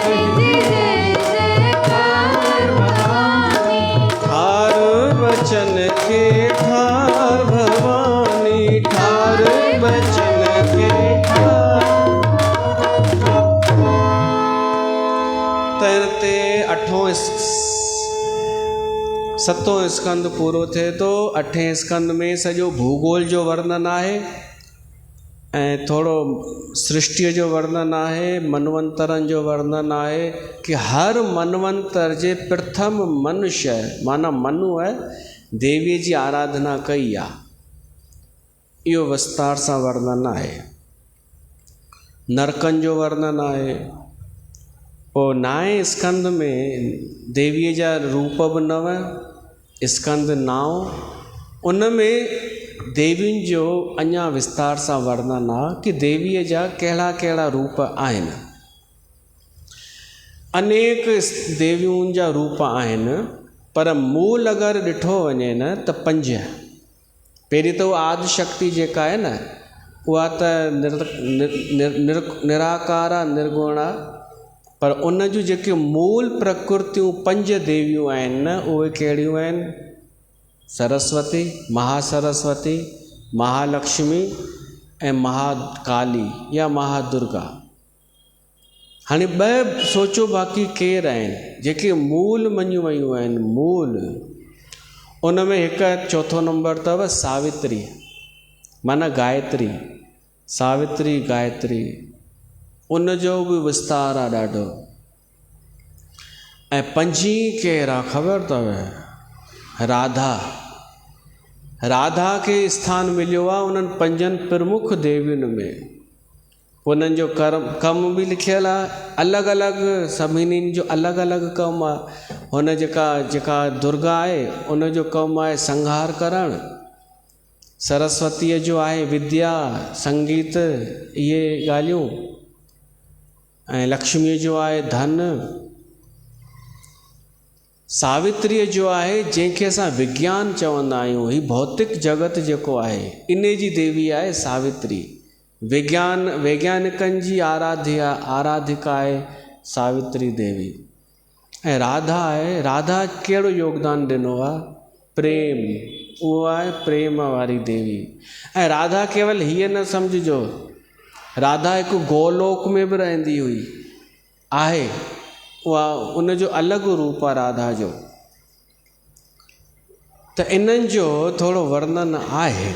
तुझी जय जयकार भवानी ठार बचन के ठार भवानी ठार बचन के ठार तरते अठों सतों स्कंद पूरो थे तो अठें स्कंद में सॼो भूगोल जो वर्णन आहे ऐं थोरो सृष्टिअ जो वर्णन आहे मनवंतरनि जो वर्णन आहे कि हर मनवंतर जे प्रथम मनुष्य माना मनु है देवीअ जी आराधना कई आहे इहो विस्तार सां वर्णन आहे नरकनि जो वर्णन आहे पोइ नाएं स्कंद में देवीअ जा रूप बि नव स्कंद नाओं उन में देवियुनि जो अञा विस्तार सां वर्णन आहे कि देवीअ जा कहिड़ा कहिड़ा रूप आहिनि अनेक देवियुनि जा रूप आहिनि पर मूल अगरि ॾिठो वञे न त 5 पहिरीं त उहा आदि शक्ति जेका आहे न उहा त निराकार आहे निर्गुण आहे पर उन जूं जेके मूल प्रकृतियूं 5 देवियूं आहिनि न उहे कहिड़ियूं आहिनि सरस्वती महासरस्वती महालक्ष्मी ऐं महाकाली या महादुर्गा हाणे 2 सोचो बाक़ी केरु आहिनि जेके मूल मञियूं वयूं आहिनि मूल उन में हिकु चौथो नंबर अथव सावित्री माना गायत्री सावित्री गायत्री उन जो बि विस्तार आहे ॾाढो ऐं 5 केरु आहे ख़बर अथव राधा राधा खे स्थान मिलियो आहे उन्हनि 5 प्रमुख देवियुनि में उन्हनि जो कम बि लिखियलु आहे अलॻि अलॻि सभिनी जो अलॻि अलॻि कमु आहे हुन जेका दुर्गा आहे उन जो कमु आहे संहार करणु सरस्वतीअ जो आहे विद्या संगीत इहे ॻाल्हियूं ऐं लक्ष्मीअ जो आहे धन सावित्रीअ जो आहे जंहिंखे असां विज्ञान चवंदा आहियूं ही भौतिक जगत जेको आहे इन जी देवी आहे सावित्री वैज्ञानिकनि जी आराधिका आहे सावित्री देवी ऐं राधा आहे राधा कहिड़ो योगदान ॾिनो आहे प्रेम उहो आहे प्रेम वारी देवी ऐं राधा केवल हीअ न सम्झिजो राधा हिकु गोलोक में बि रहंदी हुई आहे उहा उनजो अलॻि रूप आहे राधा जो त इन्हनि जो थोरो वर्णन आहे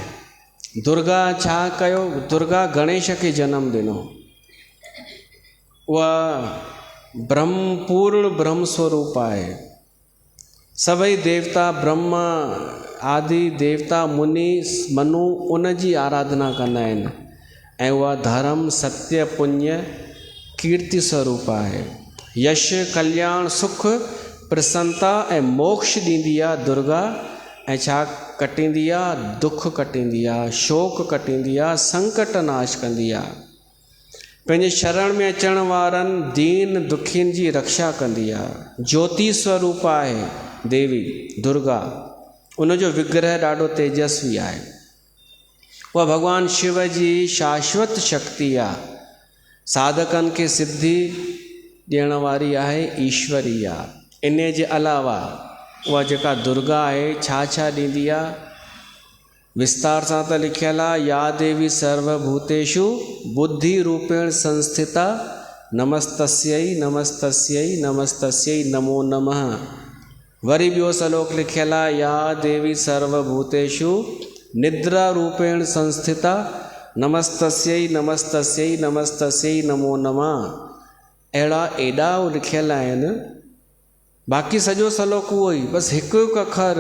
दुर्गा छा कयो दुर्गा गणेश खे जनमु ॾिनो उहा पूर्ण ब्रह्म स्वरूप आहे सभई देवता ब्रह्मा आदि देवता मुनि मनु उन जी आराधना कंदा आहिनि ऐं उहा धर्म सत्य पुण्य कीर्ति स्वरूप आहे यश कल्याण सुख प्रसन्नता ऐं मोक्ष ॾींदी आहे दुर्गा ऐं छा कटींदी आहे दुख कटींदी आहे शोक कटींदी आहे संकट नाश कंदी आहे पंहिंजे शरण में अचण वारनि दीन दुखियुनि जी रक्षा कंदी आहे ज्योति स्वरूप आहे देवी दुर्गा उनजो विग्रह ॾाढो तेजस्वी आहे उहा भॻवानु शिव जी शाश्वत शक्ति आहे साधकनि खे सिद्धि ॾियण वारी आहे ईश्वरी आहे इन जे अलावा उहा जेका दुर्गा आहे छा छा ॾींदी आहे विस्तार सां त लिखियलु आहे या देवी सर्वभूतेषु बुद्धि रूपेण संस्थिता नमस्तस्यै नमस्तस्यै नमस्तस्यै नमो नमः वरी ॿियो श्लोक लिखियलु आहे या देवी सर्वभूतेषु निद्रा रूपेण संस्थिता नमस्तस्यै नमस्तस्यै नमस्तस्यै नमो नमः अहिड़ा एॾा लिखियलु आहिनि बाक़ी सॼो श्लोक उहो ई बसि हिकु हिकु अखर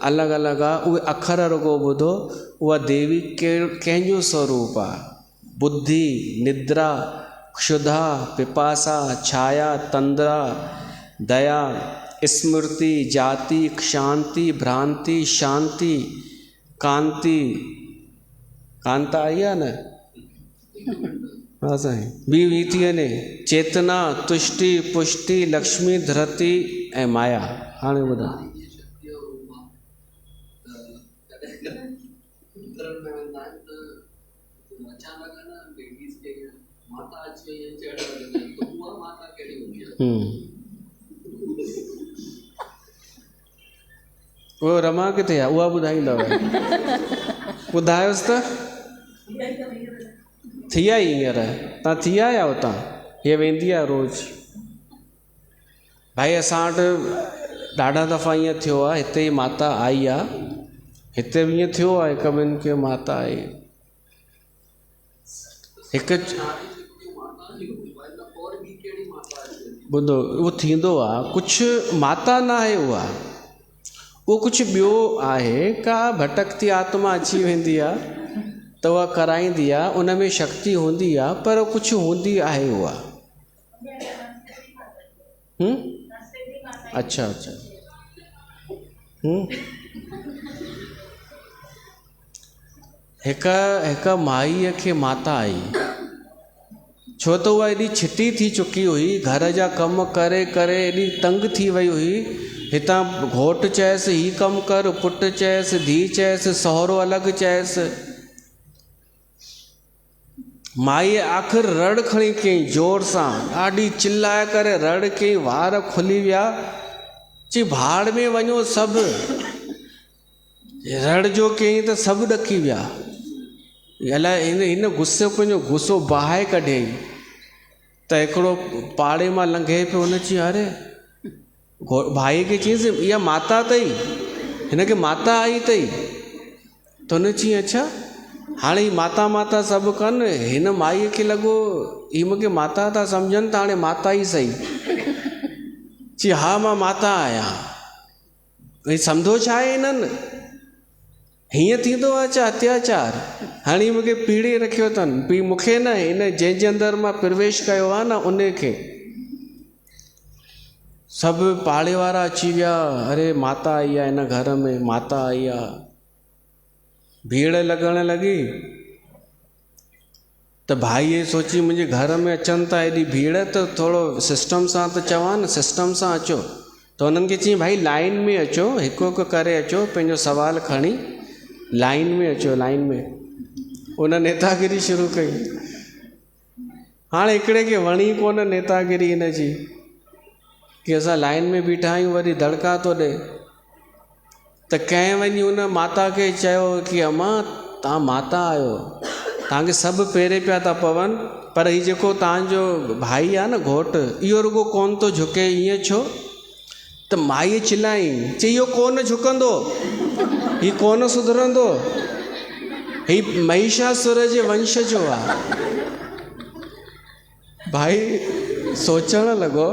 अलॻि अलॻि आहे उहे अखर रुगो ॿुधो उहा देवी कंहिंजो स्वरूप आहे बुद्धि निद्रा क्षुधा, पिपासा, छाया, तंद्रा, दया, स्मृति, जाति, क्षांति, भ्रांति, शांति, कांति, कांता आई है न, हाँ साईं, बी वीतीअ ने चेतना, तुष्टि, पुष्टि, लक्ष्मी, धरती ऐं माया। हाणे ॿुधा वो रमा किथे आहे, उहा ॿुधाईंदव। ॿुधायोसि त थी आई हींअर, तव्हां थी आया हुतां? हीअ वेंदी आहे रोज़। भाई असां वटि ॾाढा दफ़ा ईअं थियो आहे, हिते ई माता आई आहे, हिते बि ईअं थियो आहे हिकु ॿिनि खे माता आई। हिकु ॿुधो, उहो थींदो आहे, कुझु माता न आहे उहा, उहो कुझु ॿियो आहे। का भटकती आत्मा अची वेंदी आहे त उहा कराईंदी आहे, उन में शक्ति हूंदी आहे, पर कुझु हूंदी आहे उहा। अच्छा अच्छा। हिकु माईअ खे माता आई, छो त उहा एॾी छिटी थी चुकी हुई, घर जा कम करे करे एॾी तंग थी वई हुई। हितां घोटु चयसि हीउ कमु कर, पुटु चयसि, धीउ चयसि, सहुरो अलॻि चयसि। माईअ आख़िर रड़ खणी कयईं जोर सां, ॾाढी चिल्लाए करे रड़ कयईं, वार खुली विया, चई भाड़ में वञो सभु। रड़ जो कयईं त सभु ॾकी विया। अलाए हिन गुस्से पंहिंजो गुस्सो बहाए कढियईं त हिकिड़ो पाड़े मां लंघे पियो, हुन चई अरे भाई खे चईंसि इहा माता अथई, हिनखे माता आई अथई। त हुन चई अच्छा, हाणे ही माता माता सभु कनि, हिन माईअ खे लॻो ही मूंखे माता था सम्झनि त हाणे माता ई सही। चई हा मां माता आहियां। भई सम्झो छा आहे हिननि, हीअं थींदो आहे छा अत्याचार? हाणे मूंखे पीड़े रखियो अथनि, मूंखे न, हिन जंहिंजे अंदरि मां प्रवेश कयो आहे न उन खे। सभु पाड़े वारा अची विया, अरे माता आई आहे हिन घर में, माता आई आहे। भीड़ लॻण लॻी त भाई सोची मुंहिंजे घर में अचनि था एॾी भीड़, त थोरो सिस्टम सां त चवां न, सिस्टम सां अचो। त हुननि खे चई भाई लाइन में अचो, हिकु हिकु करे अचो, पंहिंजो सवाल खणी लाइन में अचो, लाइन में। उन नेतागिरी शुरू कई। हाणे हिकिड़े खे वणी कोन नेतागिरी हिन जी, कि असां लाइन में बीठा आहियूं, वरी दड़का थो ॾे। त कंहिं वञी उन माता खे चयो कि अम्मा तव्हां माता आहियो, तव्हांखे सभु पेरे पिया था पवनि, पर हीउ जेको तव्हांजो भाई आहे न घोटु, इहो रुॻो कोन थो झुके, ईअं छो? त माईअ चिल्लाई, चई इहो कोन झुकंदो, हीउ कोन सुधरंदो, हीउ महिषासुर जे वंश जो आहे। भाई सोचणु लॻो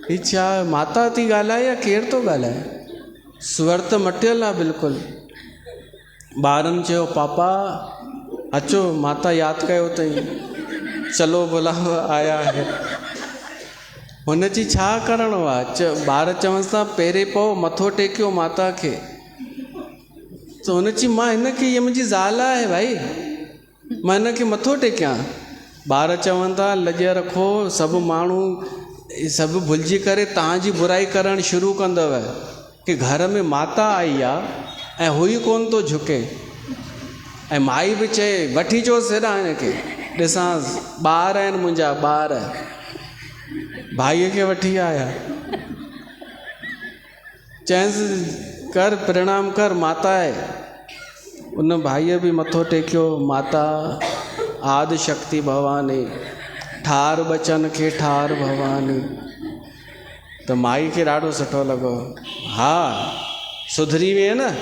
हीउ छा माता थी ॻाल्हाए या केरु थो ॻाल्हाए? स्वर त मटियल आहे बिल्कुलु। ॿारनि चयो पापा अचो, माता यादि कयो अथई, चलो बुलाओ आया है। हुन जी छा करिणो आहे? ॿार चवनि था पेरे पओ, मथो टेकियो माता खे। त हुन चई मां हिनखे, हीअ मुंहिंजी ज़ाल आहे भाई, मां हिनखे मथो टेकियां। ॿार चवनि था लॼ रखो, सभु माण्हू सभु भुलिजी करे तव्हांजी बुराई करणु शुरू कंदव कि घर में माता आई आहे ऐं हुई कोन थो झुके। ऐं माई बि चए वठी अचो सिरा हिनखे, ॾिसां ॿार आहिनि मुंहिंजा ॿार। भाईअ खे वठी आया, चइसि कर प्रणाम कर, माता आहे। उन भाईअ बि मथो टेकियो, माता आदि शक्ति भवानी, ठार बचन खे ठार भवानी। त माई खे ॾाढो सुठो लॻो, हा सुधरी विए न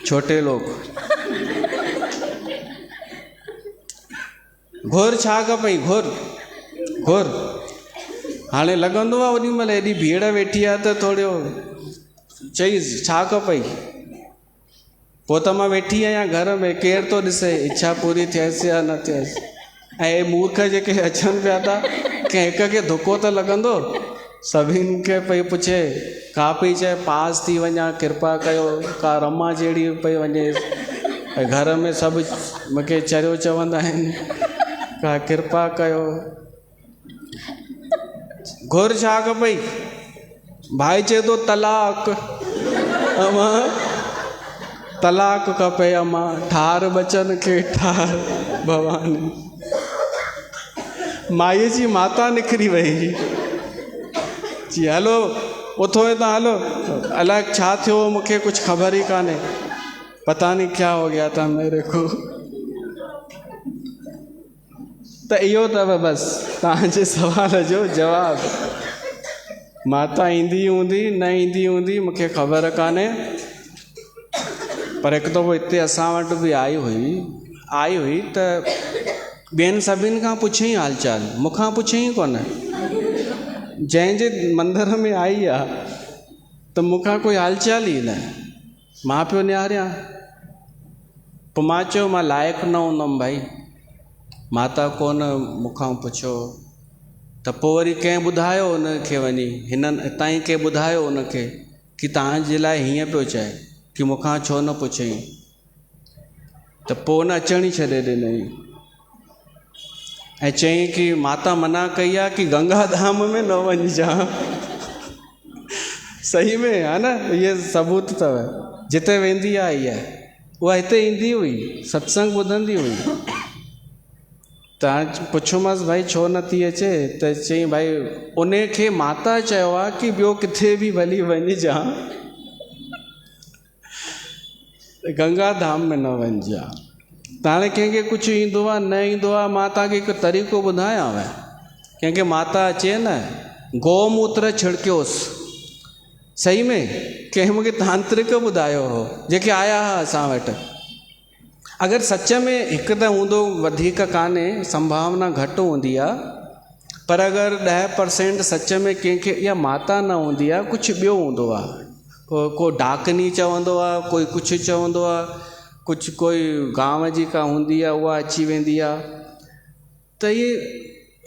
छोटे लोग। घुर छा खपई, घुर घुर। हाणे लॻंदो आहे ओॾी महिल एॾी भीड़ वेठी आहे त थोरो चईसि छा खपई? पोइ त मां वेठी आहियां घर में, केरु थो ॾिसे इच्छा पूरी थियसि या न थियसि। ऐं मूर्ख जेके अचनि पिया था, कंहिं हिक खे धुको त लॻंदो, सभिनि खे पई पुछे, का पई चए पास थी वञा कृपा कयो, का रमा जहिड़ी पई वञे, ऐं घर में सभु मूंखे चरियो चवंदा आहिनि, का कृपा कयो। घुर छा खपई? भाई चए थो तलाक। अमा तलाक खपे, अमा ठार बचन खे ठार भवानी। माईअ जी माता निकिरी वई, जी हलो उथो हितां हलो, अलाए छा थियो मूंखे कुछ ख़बर ही कान्हे, पता नहीं क्या हो गया था मेरे को। त इहो अथव बसि तव्हांजे सवाल जो जवाबु। माता ईंदी हूंदी न ईंदी हूंदी मूंखे ख़बर कान्हे, पर हिकु दफ़ो हिते असां वटि बि आई हुई त ॿियनि सभिनि खां पुछई हाल चाल, मूंखां पुछई कोन। जंहिंजे मंदर में आई आहे त मूंखां कोई हाल चाल ई न, मां पियो निहारियां। पोइ मां चयो मां लाइक़ु न हूंदुमि भाई, माता कोन मूंखां पुछो। त पोइ वरी कंहिं ॿुधायो उनखे, वञी हिननि हितां ई कंहिं ॿुधायो उनखे कि तव्हांजे लाइ हीअं पियो चए कि मूंखां छो न पुछई। त पोइ न अचण ई छॾे ॾिनई ऐं चयईं कि माता मना कई आहे कि गंगा धाम में न वञिजांइ। सही में आहे न, इहे सबूत अथव। जिते वेंदी आहे इहा, उहा हिते ईंदी हुई, सत्संग ॿुधंदी हुई। त पुछोमांसि भाई छो नथी अचे, त चई भाई उन खे माता चयो आहे कि ॿियो किथे बि भली वञिजांइ, गंगा धाम में न वञिजांइ। त हाणे कंहिंखे कुझु ईंदो आहे न ईंदो आहे, मां तव्हांखे हिकु तरीक़ो ॿुधायांव। कंहिंखे माता अचे न, गौमूत्र छिड़कियोसि। सही में कंहिं मूंखे तांत्रिक ॿुधायो हो, जेके आया हुआ असां वटि। अगरि सच में हिकु त हूंदो, वधीक कान्हे, संभावना घटि हूंदी आहे, पर अगरि 10% सच में कंहिंखे इहा माता न हूंदी आहे, कुझु ॿियो हूंदो आहे। को डाकनी चवंदो आहे, कोई कुझु चवंदो आहे, कुझु कोई गांव जी का हूंदी आहे उहा अची वेंदी आहे। त इहे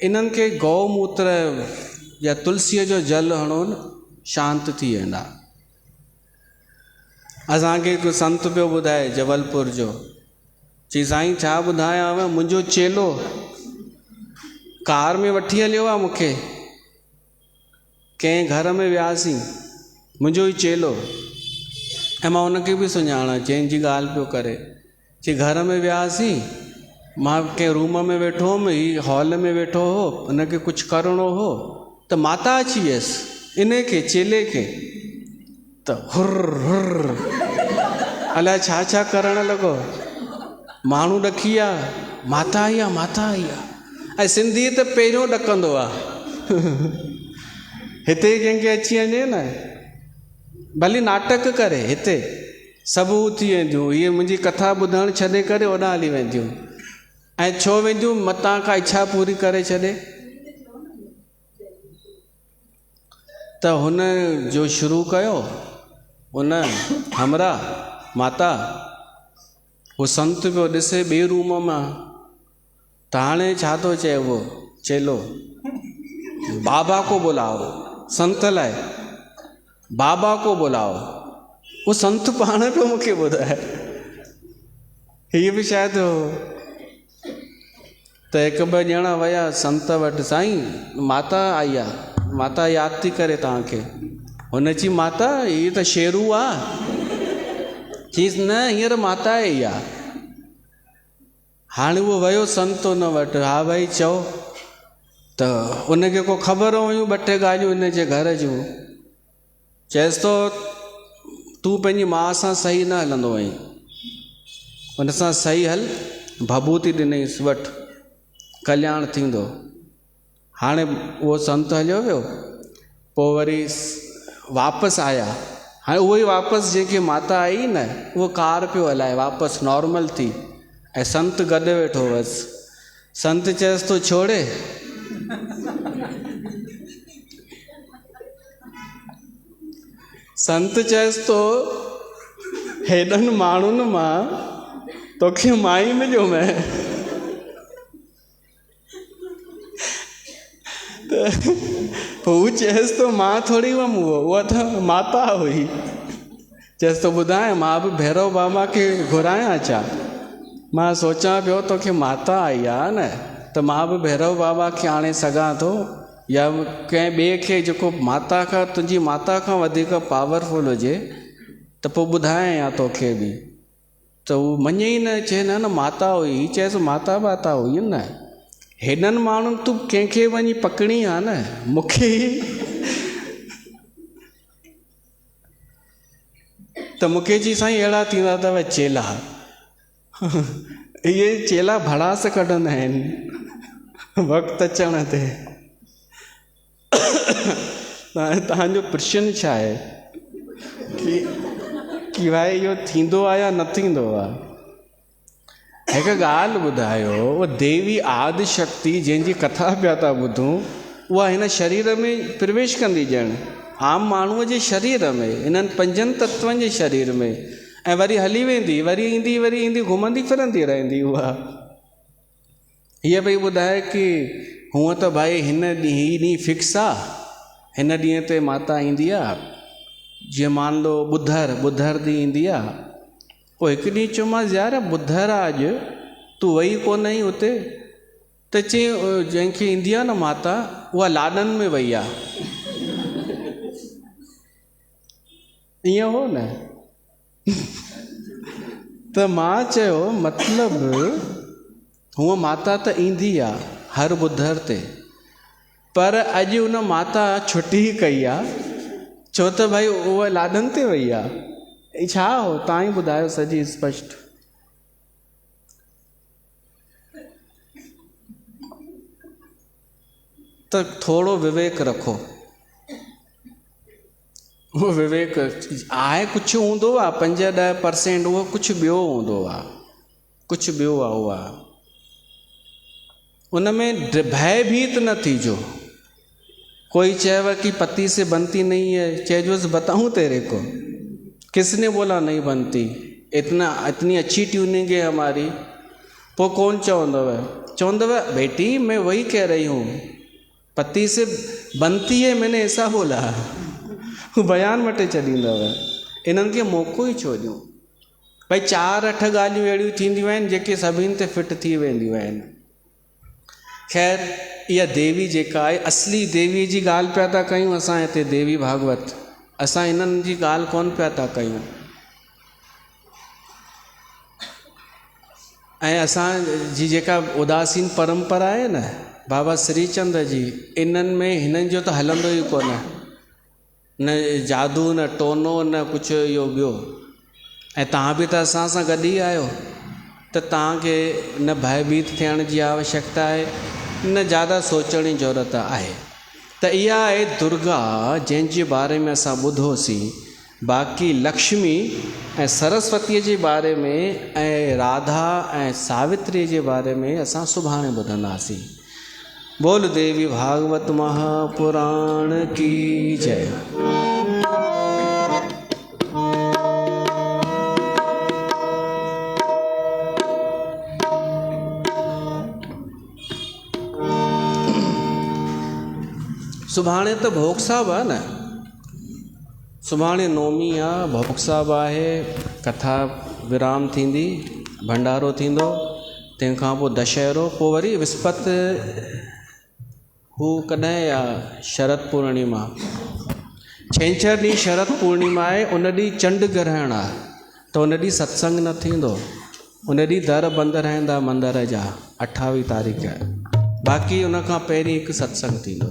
इन्हनि खे गौमूत्र या तुलसीअ जो जल हणो न, शांति थी वेंदा। असांखे हिकु संत पियो ॿुधाए जबलपुर जो, चई साईं छा ॿुधायांव, मुंहिंजो चेलो कार में वठी हलियो आहे मूंखे, कंहिं घर में वियासीं, मुंहिंजो ई चेलो, ऐं मां हुनखे बि सुञाणा जंहिंजी ॻाल्हि पियो करे। चई घर में वियासीं, मां कंहिं रूम में वेठो हुअमि, हीउ हॉल में वेठो हो, हुनखे कुझु करिणो हो, त माता अची वियसि इन खे चेले खे, त हुर हुर अलाए छा छा करणु लॻो। माण्हू ॾकी विया, माता आई आहे, माता आई आहे। ऐं सिंधी त पहिरियों ॾकंदो आहे। हिते कंहिंखे अची वञे न, भली नाटक करे, हिते सभु थी वेंदियूं। इहे मुंहिंजी कथा ॿुधणु छॾे करे होॾां हली वेंदियूं। ऐं छो वेंदियूं? मतां का इच्छा पूरी करे छॾे। त हुन जो शुरू कयो, हुन हमरा माता, वो संत पियो ॾिसे ॿिए रूम मां। त हाणे छा थो चए उहो चेलो, बाबा को बुलाओ, संत लाइ बाबा को बुलाओ। वो संत पाण पियो मूंखे ॿुधाए, हीअ बि शायदि हो। त हिकु ॿ ॼणा विया संत वटि, साईं माता आई आहे, माता यादि थी करे तव्हांखे। हुन चई माता हीअ त शेरू आहे। चईसि न हींअर माता आई आहे। हाणे उहो वियो संत हुन वटि, हा भाई चओ। त उनखे को ख़बर हुयूं ॿ टे ॻाल्हियूं हिन जे घर जूं। चएसि थो तूं पंहिंजी माउ सां सही न हलंदो आहीं, हुन सां सही हल। भभूति ॾिनईसि, वटि कल्याण थींदो। हाणे उहो संत हलियो वियो, पोइ वरी वापसि आया। हाणे उहो ई वापसि जेके माता आई न, उहो कार पियो हलाए वापसि नॉर्मल थी, ऐं संत गॾु वेठो हुअसि। संत चएसि थो छोड़े, संत चएसि थो हेॾनि माण्हुनि मां तोखे माई मिलियो मैं त हू चएसि तो मां थोरी हुअमि उहा त माता हुई। चएसि तो ॿुधाए मां बि भैरव बाबा खे घुरायां छा? मां सोचां पियो तोखे माता आई आहे न त मां बि भैरव बाबा खे आणे सघां थो या कंहिं ॿिए खे जेको माता खां तुंहिंजी माता खां वधीक पावरफुल हुजे त पोइ ॿुधाए या तोखे बि। त हू मञे ई न, चए न माता हुई। चएसि माता बाता हुई न, हेॾनि माण्हुनि तूं कंहिंखे वञी पकड़ी आहे न, मूंखे त मूंखे चई साईं अहिड़ा थींदा अथव चेला इहे चेला भड़ास कढंदा आहिनि वक़्तु अचण ते। तव्हांजो प्रश्न छा आहे कि भाई इहो थींदो आहे या न थींदो आहे? हिकु ॻाल्हि ॿुधायो, उहा देवी आदि शक्ति जंहिंजी कथा पिया था ॿुधूं उहा हिन शरीर में प्रवेश कंदी ॼण आम माण्हूअ जे शरीर में, इन्हनि 5 तत्वनि जे शरीर में, ऐं वरी हली वेंदी, वरी ईंदी घुमंदी फिरंदी रहंदी। उहा हीअ पई ॿुधाए कि हूअं त भाई हिन ॾींहुं फिक्स आहे, हिन ॾींहं ते माता ईंदी आहे। जीअं मान लो ॿुधर ॾींहुं ईंदी आहे। पोइ हिकु ॾींहुं चयोमांसि यार ॿुधर आहे अॼु तूं वई कोन आई हुते? त चई जंहिंखे ईंदी आहे न माता उहा लाॾनि में वई आहे। ईअं हो न त मां चयो मतिलबु हूअं माता त ईंदी आहे हर ॿुधर ते, पर अॼु उन माता छुटी कई आहे छो त भाई उहा लाॾनि ते वई आहे। छा हो तव्हां ई ॿुधायो सॼी स्पष्ट। त थोरो विवेक रखो। उहो विवेक आहे, कुझु हूंदो आहे 5-10%, उहो कुझु ॿियो हूंदो आहे, कुझु ॿियो आहे। उहा उन में भयभीत न थीजो। कोई चएव कि पति से बनती नहीं है, चएजोसि बताऊं तेरे को, किसने बोला नहीं बनती, इतनी अच्छी ट्यूनिंग है हमारी। वो कौन चौंदव बेटी मैं वही कह रही हूँ, पति से बनती है मैंने ऐसा बोला। बयान मटे छॾींदव। इन्हनि खे मौक़ो ई छो ॾियूं? भाई 4-8 ॻाल्हियूं अहिड़ियूं थींदियूं आहिनि जेके सभिनि ते फिट थी वेंदियूं आहिनि। ख़ैर इहा देवी जेका आहे असली देवी जी ॻाल्हि पिया था कयूं असां हिते देवी भागवत, असां इन्हनि जी ॻाल्हि कोन पिया था कयूं। ऐं असांजी जेका उदासीन परंपरा आहे न बाबा श्रीचंद जी, इन्हनि में हिननि जो त हलंदो ई कोन, न जादू न टोनो न कुझु इहो ॿियो। ऐं तव्हां बि त असां सां गॾु ई आहियो, त तव्हांखे न भयभीत थियण जी आवश्यकता आहे न ज़्यादा सोचण जी ज़रूरत आहे। त इहा आहे दुर्गा जंहिंजे बारे में असां ॿुधोसीं। बाक़ी लक्ष्मी ऐं सरस्वतीअ जे बारे में ऐं राधा ऐं सावित्री जे बारे में असां सुभाणे ॿुधंदासीं। बोल देवी भागवत महापुराण की जय। सुभाणे त भोग साहब आहे न, सुभाणे नौमी आहे, भोग साहब आहे, कथा विराम थींदी, भंडारो थींदो, तंहिंखां पोइ दशहरो, पोइ वरी विस्पति हू कॾहिं आहे शरद पूर्णिमा, छंछरु ॾींहुं शरद पूर्णिमा आहे, उन ॾींहुं चंड ग्रहण आहे, त उन ॾींहुं सत्संग न थींदो, उन ॾींहुं दर बंदि रहंदा मंदर जा 28 तारीख़। बाक़ी उन खां पहिरीं हिकु सत्संग थींदो।